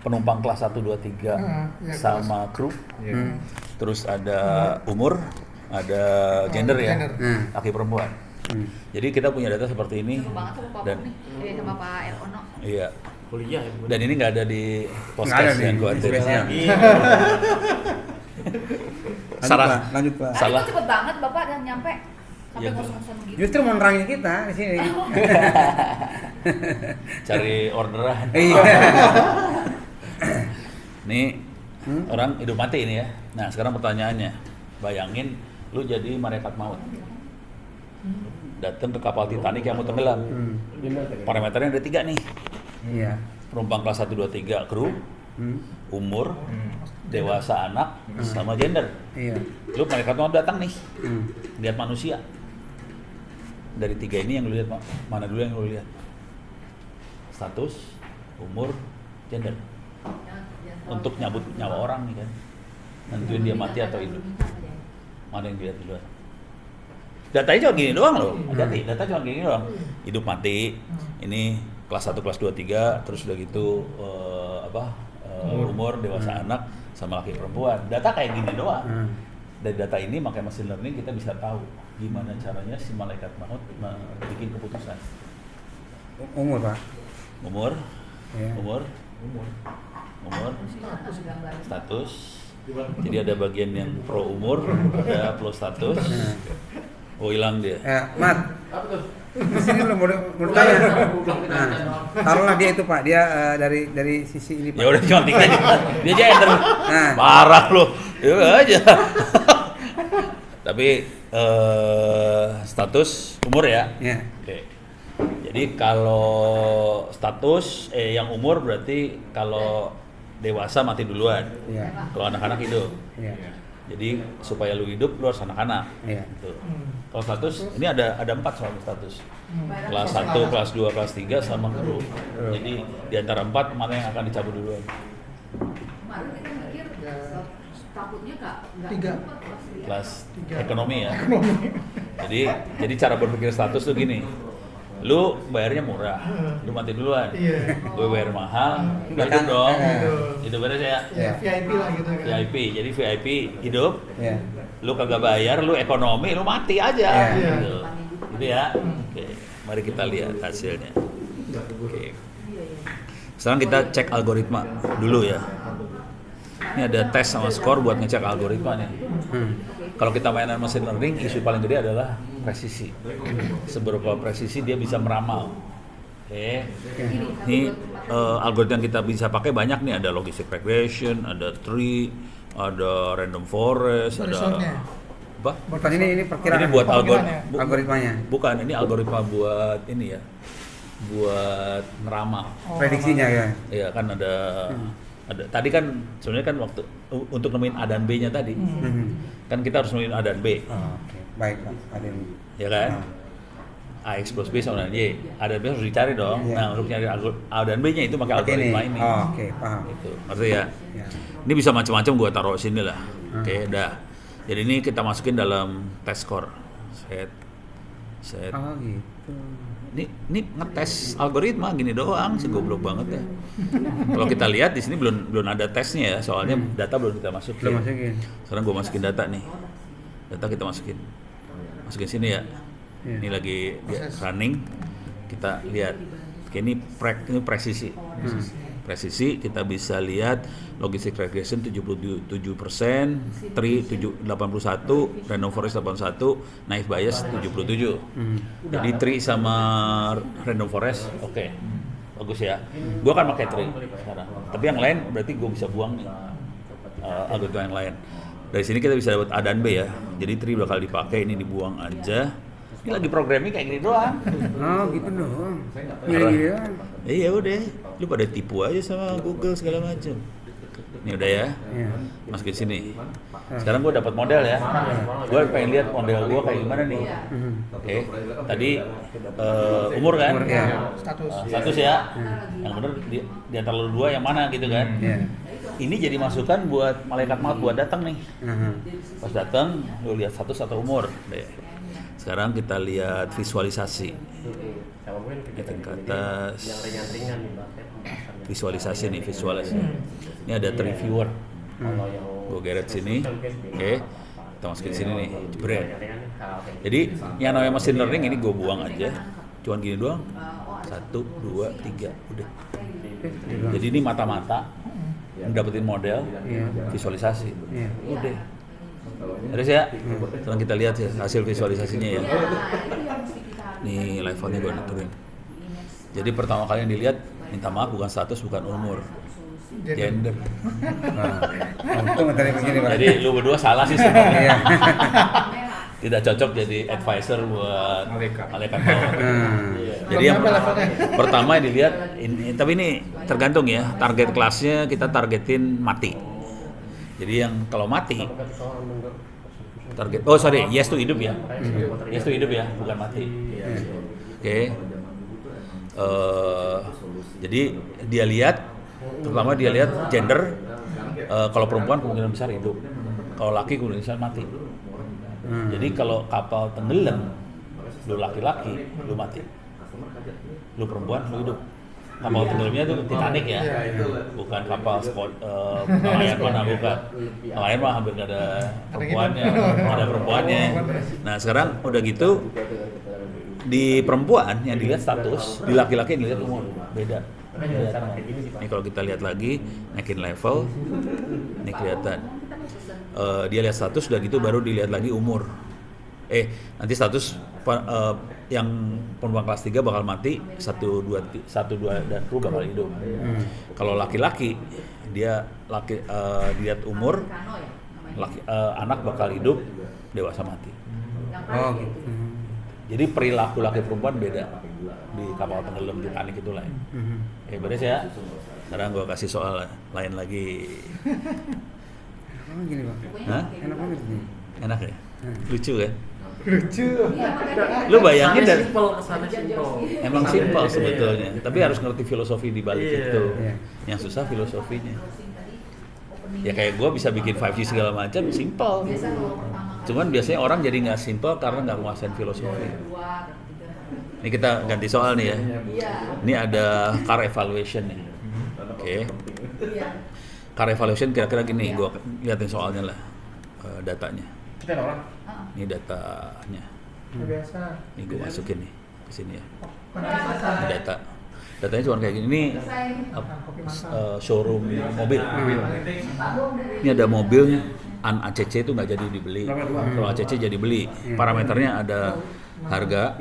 penumpang kelas 1, 2, 3 Ya, sama kru. Iya. Terus ada umur, ada gender ya, Gender. laki perempuan. Jadi kita punya data seperti ini. Seru banget sama Pak Dan Bong nih. Sama Pak Elono. iya. Kuliah ya. Dan ini nggak ada di Nggak ada podcast nih, yang gua di anterin. spesial. Iya. Salah. Lanjut, Pak. Tadi Salah. kok cepet banget Bapak dan nyampe. Sampai Iya, ngosong-ngosong gitu. Justru mau nerangin kita di sini. Cari orderan. Iya. Nih orang hidup mati ini ya. Nah sekarang pertanyaannya, bayangin lu jadi malaikat maut, datang ke kapal Titanic yang mau tenggelam. Parameternya ada 3 nih, Iya. penumpang kelas 1, 2, 3, kru, umur, dewasa anak, sama gender. Iya. Lu malaikat maut datang nih, lihat manusia. Dari 3 ini yang lu lihat, mana dulu yang lu lihat? Status, umur, gender. Untuk nyabut nyawa orang nih kan, nentuin dia mati atau hidup. Mana yang dilihat duluan? Datanya cuma gini doang loh, hati-hati, data cuma gini doang. Hidup mati, ini kelas 1, kelas 2, 3, terus udah gitu umur, dewasa anak, sama laki perempuan. Data kayak gini doang. Dari data ini makanya machine learning kita bisa tahu gimana caranya si malaikat maut bikin keputusan. Umur, Pak. Umur, Iya. umur, status. Jadi ada bagian yang pro umur, ada pro status. Oh hilang dia. Ya, Mat. Di sini belum mau tanya. Nah, taruhlah dia itu, Pak. Dia dari sisi ini, Pak. Ya udah contik aja. Dia aja enter. Nah. Parah lu. Ya aja. Tapi status umur ya. Iya. Oke. Jadi kalau status yang umur berarti kalau dewasa mati duluan. Iya. Kalau anak-anak hidup. Iya. Jadi supaya lu hidup lu harus anak-anak. Iya. Gitu. Kalau status ini ada 4 soal status. Kelas 1, kelas 2, kelas 3 sama kru. Jadi di antara 4 mana yang akan dicabut duluan? Kemarin kita mikir Ya, 3. Kelas ekonomi ya. Jadi cara berpikir status tuh gini. Lu bayarnya murah, lu mati duluan. Iya. Gue bayar mahal, Belakang. hidup dong. Hidup. Hidup beres ya. Ya, VIP lah gitu kan. VIP, jadi VIP hidup. Iya. Lu kagak bayar, lu ekonomi, lu mati aja. Iya. Gitu. Gitu ya. Oke, mari kita lihat hasilnya. Oke. Sekarang kita cek algoritma dulu ya. Ini ada tes sama skor buat ngecek algoritma nih. Kalau kita mainan machine learning, isu paling gede adalah presisi. Seberapa presisi dia bisa meramal. Oke. Ini algoritma yang kita bisa pakai banyak nih, ada logistic regression, ada tree, ada random forest, ada Result-nya. Oh, apa? ini perkiraan. Ini buat Perkiraannya. algoritmanya. Bukan, ini algoritma buat ini ya. Buat ngeramal. Oh, Prediksinya ya. Iya kan ada tadi kan sebenarnya kan waktu untuk nemuin A dan B-nya tadi. Kan kita harus nemuin A dan B. Oh, oke. Baik, Pak. Ada ini. Ya kan? AX plus B sama dengan Y. A dan B harus dicari dong. Iya. Nah, untuk nyari A dan B-nya itu pakai Pakai algoritma ini. Oh, oke, paham. Itu. Ngerti ya? Ya. Ini bisa macam-macam gua taruh sini lah. Oke, dah. Jadi ini kita masukin dalam test score. Set. Oh, gitu. Ini ngetes algoritma gini doang sih, goblok banget ya. Kalau kita lihat di sini belum ada tesnya ya, soalnya data belum kita masukin. Belum masukin. Sekarang gue masukin data nih. Data kita masukin sini ya. Iya. Ini lagi running. Kita lihat. Oke, ini presisi. Presisi kita bisa lihat logistic regression 77%, tree 81, random forest 81, naive bias 77. Jadi tree sama random forest oke. Bagus ya. Gua akan pakai tree sekarang. Tapi yang lain berarti gua bisa buang nih. Algoritma yang lain. Dari sini kita bisa dapat A dan B ya. Jadi tree bakal dipakai, ini dibuang aja. Ini lagi programming kayak gini doang. Oh, gitu dong. Gini-gini doang. Iya udah, lu pada tipu aja sama Google segala macam. Ini udah ya, Iya. masukin sini. Sekarang gue dapat model ya. Gue pengen lihat model gue kayak gimana nih. Oke, tadi umur kan? Umur, iya. Status ya. Yang bener di antara lu dua yang mana gitu kan? Iya. Ini jadi masukan buat malaikat maut buat datang nih. Aha. Pas datang, lu lihat status atau umur. Deh. Sekarang kita lihat visualisasi. Sama mungkin Ini ke atas. yang ringan-ringan nih, Mbak, ya, pembahasannya. Visualisasi nih, visualisasi. Ini ada tree viewer. Kalau yang Gue geret sini. Oke. Kita masukin sini nih, jebret. ringan-ringan nih, oke. Jadi yang namanya machine learning ini gue buang aja. Cuman gini doang. 1, 2, 3, udah. Jadi ini mata-mata dapetin model, Iya. visualisasi. Iya. Udah. Terus ya, sekarang kita lihat ya hasil visualisasinya ya. Nih levelnya gue nentuin. Jadi pertama kali yang dilihat, minta maaf bukan status, bukan umur, gender. Untung tadi begini, Pak. Jadi lu berdua salah sih sebenarnya. Iya. Tidak cocok jadi advisor buat malaikat maut. Jadi yang Berapa levelnya? pertama yang dilihat ini, tapi ini tergantung ya. Target kelasnya kita targetin mati. Jadi yang kalau mati target, yes to hidup ya. Yes to hidup ya, bukan mati. Oke. Jadi dia lihat, pertama dia lihat gender. Kalau perempuan kemungkinan besar hidup. Kalau laki kemungkinan besar mati. Jadi kalau kapal tenggelam, lu laki-laki, lu mati. Lu perempuan, lu hidup. Kapal tenggelamnya itu Titanic ya, bukan kapal nelayan mana, bukan. Nelayan mah hampir nggak ada perempuannya, ada perempuannya. Nah sekarang udah gitu, di perempuan yang dilihat status, di laki-laki yang dilihat umur, beda. Ini kalau kita lihat lagi, naikin level, ini kelihatan. Dia lihat status, udah gitu baru dilihat lagi umur. Nanti status yang penumpang kelas 3 bakal mati, 1, 2 dan kru bakal hidup. Kalau laki-laki, dia dilihat umur, anak bakal hidup, dewasa mati. Oh, gitu. Jadi perilaku laki perempuan beda di kapal tenggelam Titanic itu lain. Beres ya. Sekarang gue kasih soal lain lagi. Oh, gini, Pak. Hah? Enak banget ini. Enak ya? Lucu kan? Lucu. Lu bayangin dan Simple, kesannya simple. emang simpel sebetulnya, tapi harus ngerti filosofi di balik Iya. itu. Iya. Yang susah filosofinya. Ya kayak gue bisa bikin 5G segala macam, simple. Biasa kalau pertama kali. Cuman biasanya orang jadi nggak simple karena nggak menguasain filosofi. Dua, ketiga. Ini kita ganti soal nih ya. Iya. Ini ada car evaluation nih. Oke. Iya. Car evaluation kira-kira gini, gue liatin soalnya lah, datanya. Kita orang. Ini datanya. Biasa. Ini gue masukin nih ke sini ya. Biasa. Ini data. Datanya cuma kayak gini. Ini Kopi mantap. showroom mobil. Ini ada mobil ACC itu nggak jadi dibeli. Kalau ACC jadi beli. Parameternya ada harga,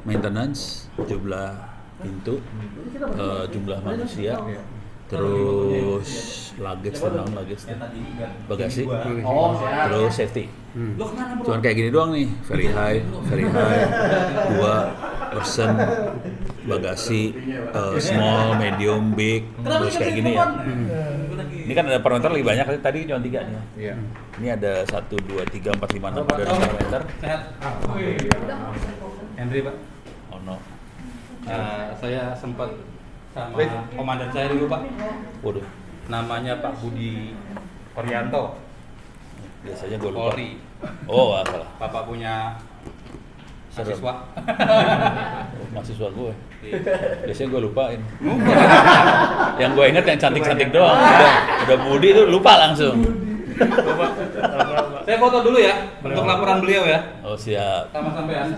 maintenance, jumlah pintu, jumlah manusia, terus luggage dan non luggage, bagasi, terus safety. Cuman kayak gini doang nih, very high, 2% bagasi, small, medium, big, terus kayak gini ya. Ini kan ada parameter lebih banyak, tadi cuma 3 nih. Iya. Ini ada 1, 2, 3, 4, 5, 6, ada 6 parameter. Sehat. Henry Pak. Oh no. Saya sempat sama komandan saya dulu Pak. Waduh, Namanya Pak Budi Orianto. biasanya gue lupa. Polri. Oh, salah. Bapak punya Serem. mahasiswa. Mahasiswa gue. Biasanya gue lupain. Yang gue inget yang cantik-cantik doang. Udah Budi tuh lupa langsung. Saya foto dulu ya untuk laporan beliau ya. Oh siap. Sama sampean.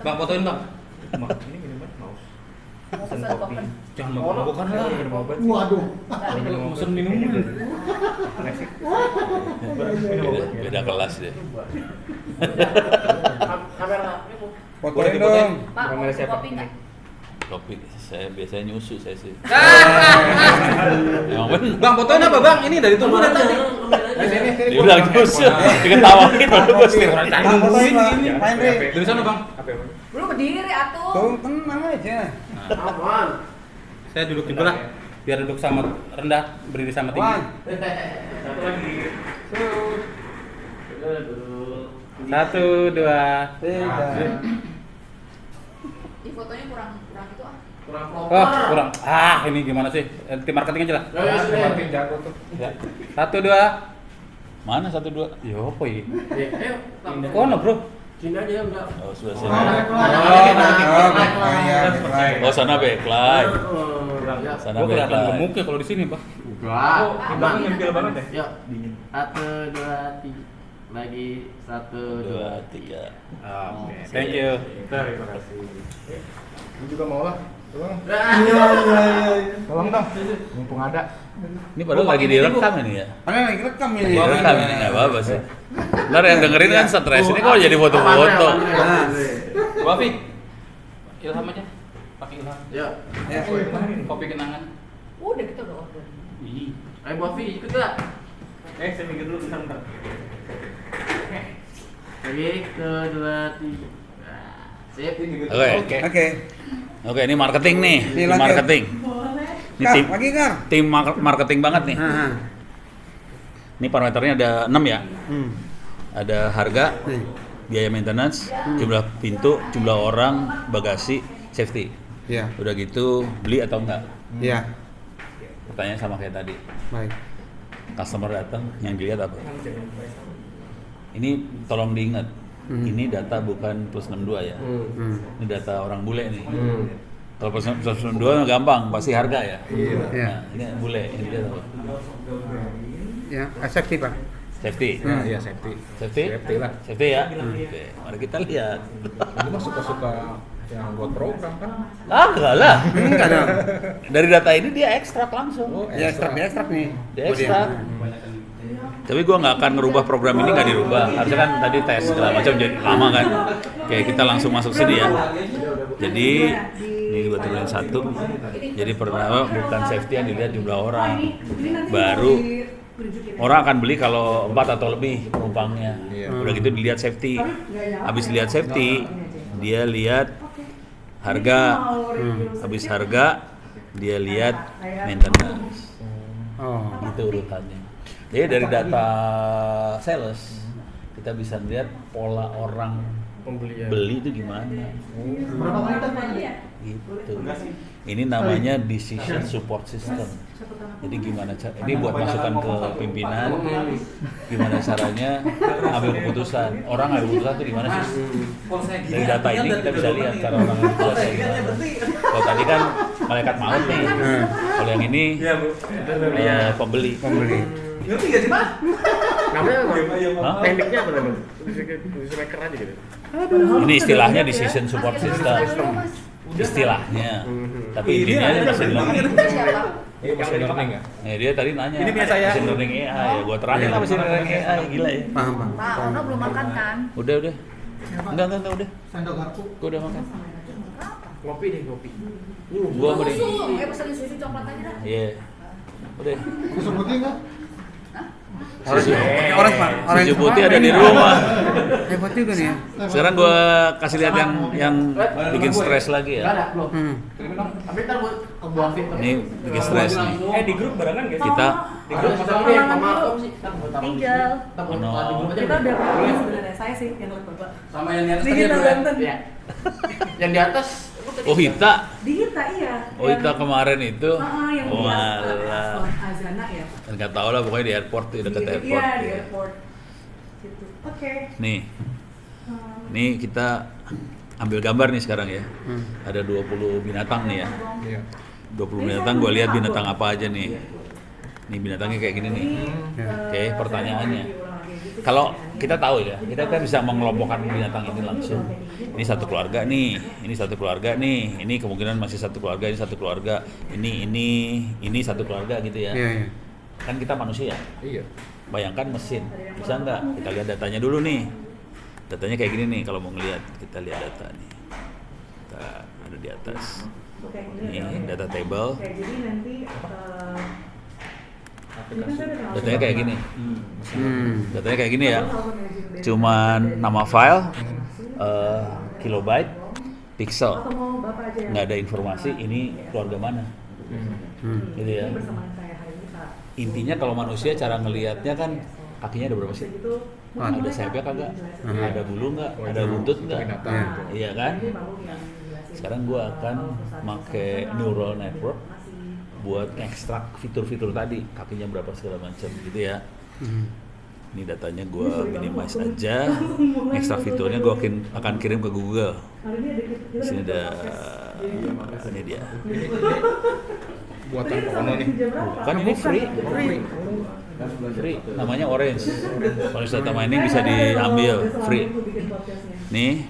Bang fotoin Bang. Ini minuman mouse. Pesan kopi. Jangan mabuk-mabukan lah. Waduh. Mesen minuman. Beda kelas deh. Kamera. Fotoin dong. Pak, mau Kamera siapa? kopi nggak? Kopi, saya biasanya nyusu saya sih. Bang fotoin apa Bang? Ini dari tunggu dari tadi. Dia bilang nyusu, diketawain baru gue sih. Bang, fotoin Bang. Pak Henry. Dari sana Bang. Belum berdiri atuh. Tuh, tenang aja. Aman. Saya duduk juga lah. Biar duduk sama rendah, berdiri sama tinggi. Wan. Satu lagi. Dulu. 1, 2. Di fotonya kurang itu ah. Kurang Oh, kurang. Ini gimana sih? Tim marketing aja lah. Makin jago tuh. Ya. 1, 2. Mana 1, 2? Yo, apa ini? Ayo. Kono, Bro. Sini aja udah. Oh sudah sini. Oh, Oh sana backline. Sana Gua kelihatan backline. gemuk ya kalau di sini, Pak. Enggak. Bang, Nyempil banget ya. Yuk. 1, 2, 3. Lagi 1, 2, 2, 3. Oke, thank you. Terima kasih. Ini juga mau lah. Tolong. Iya. Tolong dong. Mumpung ada. Ini padahal lagi direkam ini ya. Padahal lagi rekam ini. Direkam ini nggak apa-apa sih. Ntar yang dengerin kan stres ini kok jadi foto-foto. Nah. Bu Afi. Ilham aja. Pakai Ilham. Yuk. Ya. Kopi kenangan. udah kita udah order. Ih. Ayo Bu Afi, ikut gak? Saya mikir dulu bentar. Lagi 1, 2, 3. Sip. Oke. Oke. Oke, ini marketing nih. Ini Tim lagi. marketing. Ini Kar, tim lagi Kar. tim marketing banget nih. Nah. Ini parameternya ada 6 ya. Hmm. Ada harga, Nih. biaya maintenance, jumlah pintu, jumlah orang, bagasi, safety. Iya. Udah gitu beli atau enggak? Iya. Pertanyaan sama kayak tadi. Baik. Customer datang, yang dilihat apa? Ini tolong diingat. Ini data bukan plus 62 ya. Ini data orang bule nih. Kalau plus 62 gampang, pasti harga ya. Iya. Nah, ini bule, ini dia apa? Ya, safety Pak. Safety. Nah, iya safety. Safety? Safety lah. Safety ya? Oke, mari kita lihat. Ini mah suka-suka yang buat program kan. Enggak lah. Enggak dong. Dari data ini dia ekstrak langsung. Oh, Ya, ekstrak nih. Dia ekstrak. Tapi gua nggak akan ngerubah program ini, nggak dirubah. Harusnya kan tadi tes segala macam jadi lama kan. Oke, kita langsung masuk sini ya. Jadi ini gua turunin 1. Jadi pertama bukan safety yang dilihat jumlah orang. Baru orang akan beli kalau 4 atau lebih penumpangnya. Udah gitu dilihat safety. Habis lihat safety, dia lihat harga. Habis harga, dia lihat maintenance. Oh. Gitu urutannya. Jadi dari data sales kita bisa lihat pola orang Pembelian. beli itu gimana. Berapa kali kan Pak? Gitu. Ini namanya decision support system. Jadi gimana ini buat masukan ke pimpinan, gimana caranya ambil keputusan. Orang ambil keputusan itu gimana sih? Dari data ini kita bisa lihat cara orang ambil keputusan gimana. Kalau tadi kan malaikat maut nih. Kalau yang ini pembeli. Ngerti gak sih, Mas? Namanya apa? Hah? Tekniknya apa namanya? Decision maker aja gitu. Ini istilahnya decision support system. Istilahnya. Tapi intinya machine learning. Siapa? Machine learning ya? Dia tadi nanya. Ini punya saya. Machine learning AI ya. Gua terangin lah machine learning AI, gila ya. Paham. Pak, Ono belum makan kan? Udah. Enggak udah. Sendok garpu. Gua udah makan. Kopi deh, kopi. Gua mau Susu, pesenin susu coklat aja dah. Iya. Udah. Susu putih nggak? Orange Pak. Susu putih ada di rumah. Hebat juga nih ya. Sekarang gua kasih lihat yang bikin stres lagi Enggak ya. ada, belum. Tapi ntar buat kebuang fit. Ini bikin stres nih. Di grup barengan guys. Kita Di grup sama yang sama Om sih. Ntar buat taruh. Tinggal. Ntar buat Ono. taruh di grup aja. Kita udah pernah sebenarnya, saya sih yang lihat Bapak. Sama yang di atas Di tadi kita dulu ya. Banten. Iya. Yang di atas Oh Hita. Di kita iya. Oh Hita kemarin itu. Yang Oh di alah. Azana ya. Enggak tahu lah pokoknya di airport tuh dekat airport. Iya, di ya. airport. Gitu. Oke. Nih. Nih kita ambil gambar nih sekarang ya. Ada 20 binatang nih ya. Iya. 20 binatang gue lihat binatang apa aja nih. Nih binatangnya kayak gini nih. Oke, pertanyaannya. Kalau kita tahu ya, kita kan bisa mengelompokkan binatang ini langsung. Ini satu keluarga nih, ini satu keluarga nih, ini kemungkinan masih satu keluarga, ini satu keluarga, ini satu keluarga gitu ya. Iya. Kan kita manusia. Iya. Bayangkan mesin, bisa nggak? Kita lihat datanya dulu nih. Datanya kayak gini nih, kalau mau ngelihat kita lihat data nih. Kita ada di atas. Ini data table. Jadi nanti Datanya kayak gini. Datanya kayak gini ya. Cuman nama file, kilobyte, pixel. Nggak ada informasi ini keluarga mana. Gitu ya. Intinya kalau manusia cara ngelihatnya kan kakinya ada berapa sih? Ada sayapnya kagak? Ada bulu nggak? Ada buntut nggak? Iya kan? Sekarang gua akan pakai neural network buat ekstrak fitur-fitur tadi, kakinya berapa segala macam gitu ya. Ini datanya gua minimize aja. Ekstrak fiturnya gua akan kirim ke Google. Di sini ada ini dia. Buatan Pak Ono nih. Kan ini free. Namanya Orange. Orange Data Mining bisa diambil free. Nih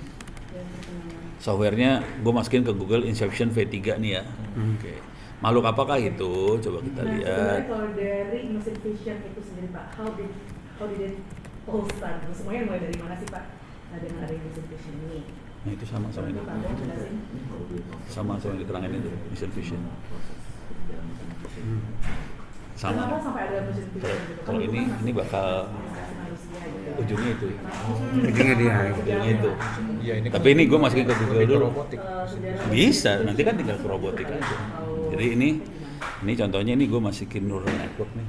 softwarenya gue masukin ke Google Inception V3 nih ya. Oke. Makhluk apakah itu? Coba kita lihat. Kalau dari mesin vision itu sendiri Pak, how did it all start? Semuanya mulai dari mana sih Pak? Dengan ada mesin vision ini. Nah itu sama ini. Sama yang diterangin itu mesin vision. Sama. Kenapa sampai ada mesin vision gitu? Kalau ini bakal ujungnya itu. Ujungnya dia. Ujungnya itu. Iya, ini Tapi ini gue masukin ke Google dulu. robotik. Bisa, nanti kan tinggal ke robotik aja. Jadi ini contohnya ini gue masukin neural network nih.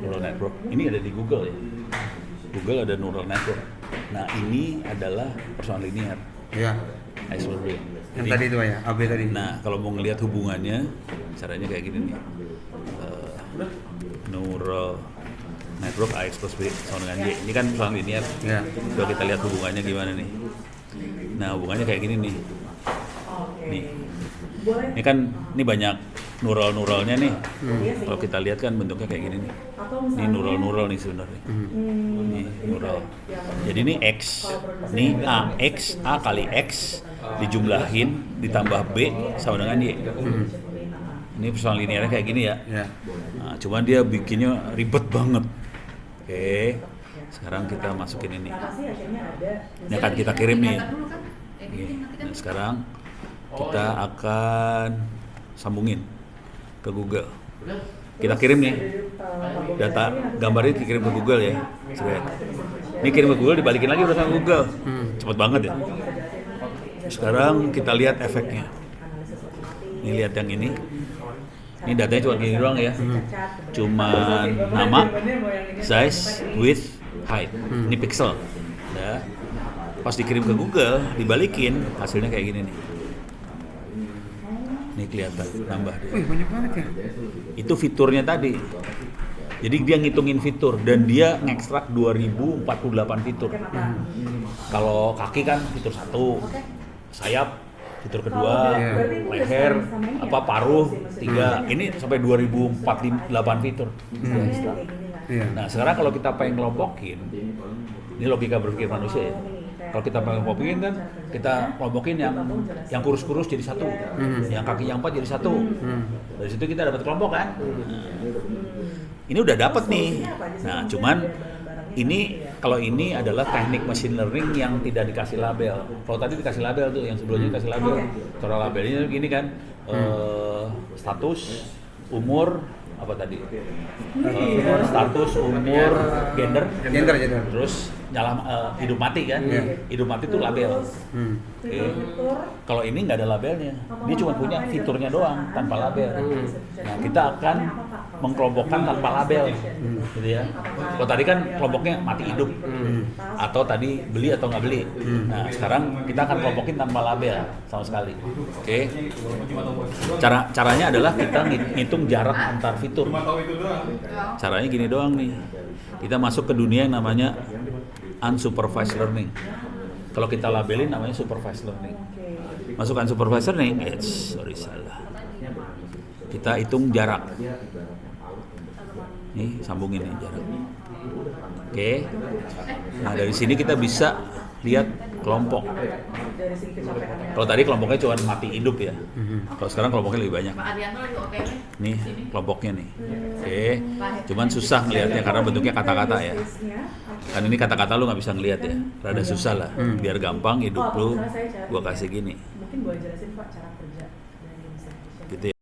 Neural network. Ini ada di Google ya. Google ada neural network. Nah ini adalah personal linear. Iya. Iceberg. Yang tadi itu ya, AB tadi. Nah kalau mau ngelihat hubungannya, caranya kayak gini nih. Neural network A plus B sama dengan Y. Ini kan personal linear. Iya. Coba kita lihat hubungannya gimana nih. Nah hubungannya kayak gini nih. Nih. Ini kan ini banyak neural-neuralnya nih. Kalau kita lihat kan bentuknya kayak gini nih. Ini neural nih sebenarnya. Ini neural. Jadi ini X, ini A kali X dijumlahin ditambah B sama dengan Y. Ini personal linearnya kayak gini ya. Iya. Nah, cuman dia bikinnya ribet banget. Oke. Sekarang kita masukin ini. Ini akan kita kirim nih. Oke. Nah, sekarang kita akan sambungin ke Google. Kita kirim nih data gambarnya dikirim ke Google ya. Ini kirim ke Google dibalikin lagi udah sama Google. Cepet banget ya. Sekarang kita lihat efeknya. Ini lihat yang ini. Ini datanya cuma gini doang ya. Cuman nama, size, width, height. Ini pixel. Ya. Pas dikirim ke Google, dibalikin, hasilnya kayak gini nih. Nih kelihatan, nambah dia. Wih, banyak banget ya. Itu fiturnya tadi. Jadi dia ngitungin fitur dan dia ngekstrak 2048 fitur. Oke, mata. Kalau kaki kan fitur 1, Oke. sayap fitur Kalau kedua, Iya. berarti itu udah leher, sama ini ya? apa paruh Mesin-mesin 3. mesinnya. Ini sampai 2048 fitur. Misalnya kayak gini lah. Iya. Nah, sekarang kalau kita pengen kelompokin, ini logika berpikir manusia ya. Kalau kita pengen kelompokin kan, kita kelompokin yang kurus-kurus jadi satu, yang kaki yang 4 jadi satu. Dari situ kita dapat kelompok kan. Nah, ini udah dapat nih. Nah, cuman ini kalau ini adalah teknik machine learning yang tidak dikasih label. Kalau tadi dikasih label tuh, yang sebelumnya dikasih label. Cara labelnya gini kan, status, umur, apa tadi? Status, umur, gender, Gender. terus hidup mati kan? Hidup mati itu label. Oke. Kalau ini nggak ada labelnya, dia cuma punya fiturnya doang tanpa label. Nah, kita akan mengkelompokkan tanpa label, gitu ya. Kalau tadi kan kelompoknya mati hidup, atau tadi beli atau nggak beli. Nah, sekarang kita akan kelompokin tanpa label sama sekali. Oke. Caranya adalah kita ngitung jarak antar fitur. Caranya gini doang nih. Kita masuk ke dunia yang namanya unsupervised learning. Kalau kita labelin namanya supervised learning. Masuk unsupervised learning, salah. Kita hitung jarak. Nih, sambungin nih jarak. Oke. Nah, dari sini kita bisa lihat kelompok. Dari segi kecapeannya. Kalau tadi kelompoknya cuma mati hidup ya. Kalau sekarang kelompoknya lebih banyak. Pak Arianto lagi OTW. Nih kelompoknya nih. Oke. Cuman susah ngelihatnya karena bentuknya kata-kata ya. Kan ini kata-kata lu nggak bisa ngelihat ya. Rada susah lah. Biar gampang hidup lu. Gua kasih gini. Mungkin boleh jelasin Pak cara kerja dari mesin vision. Gitu ya.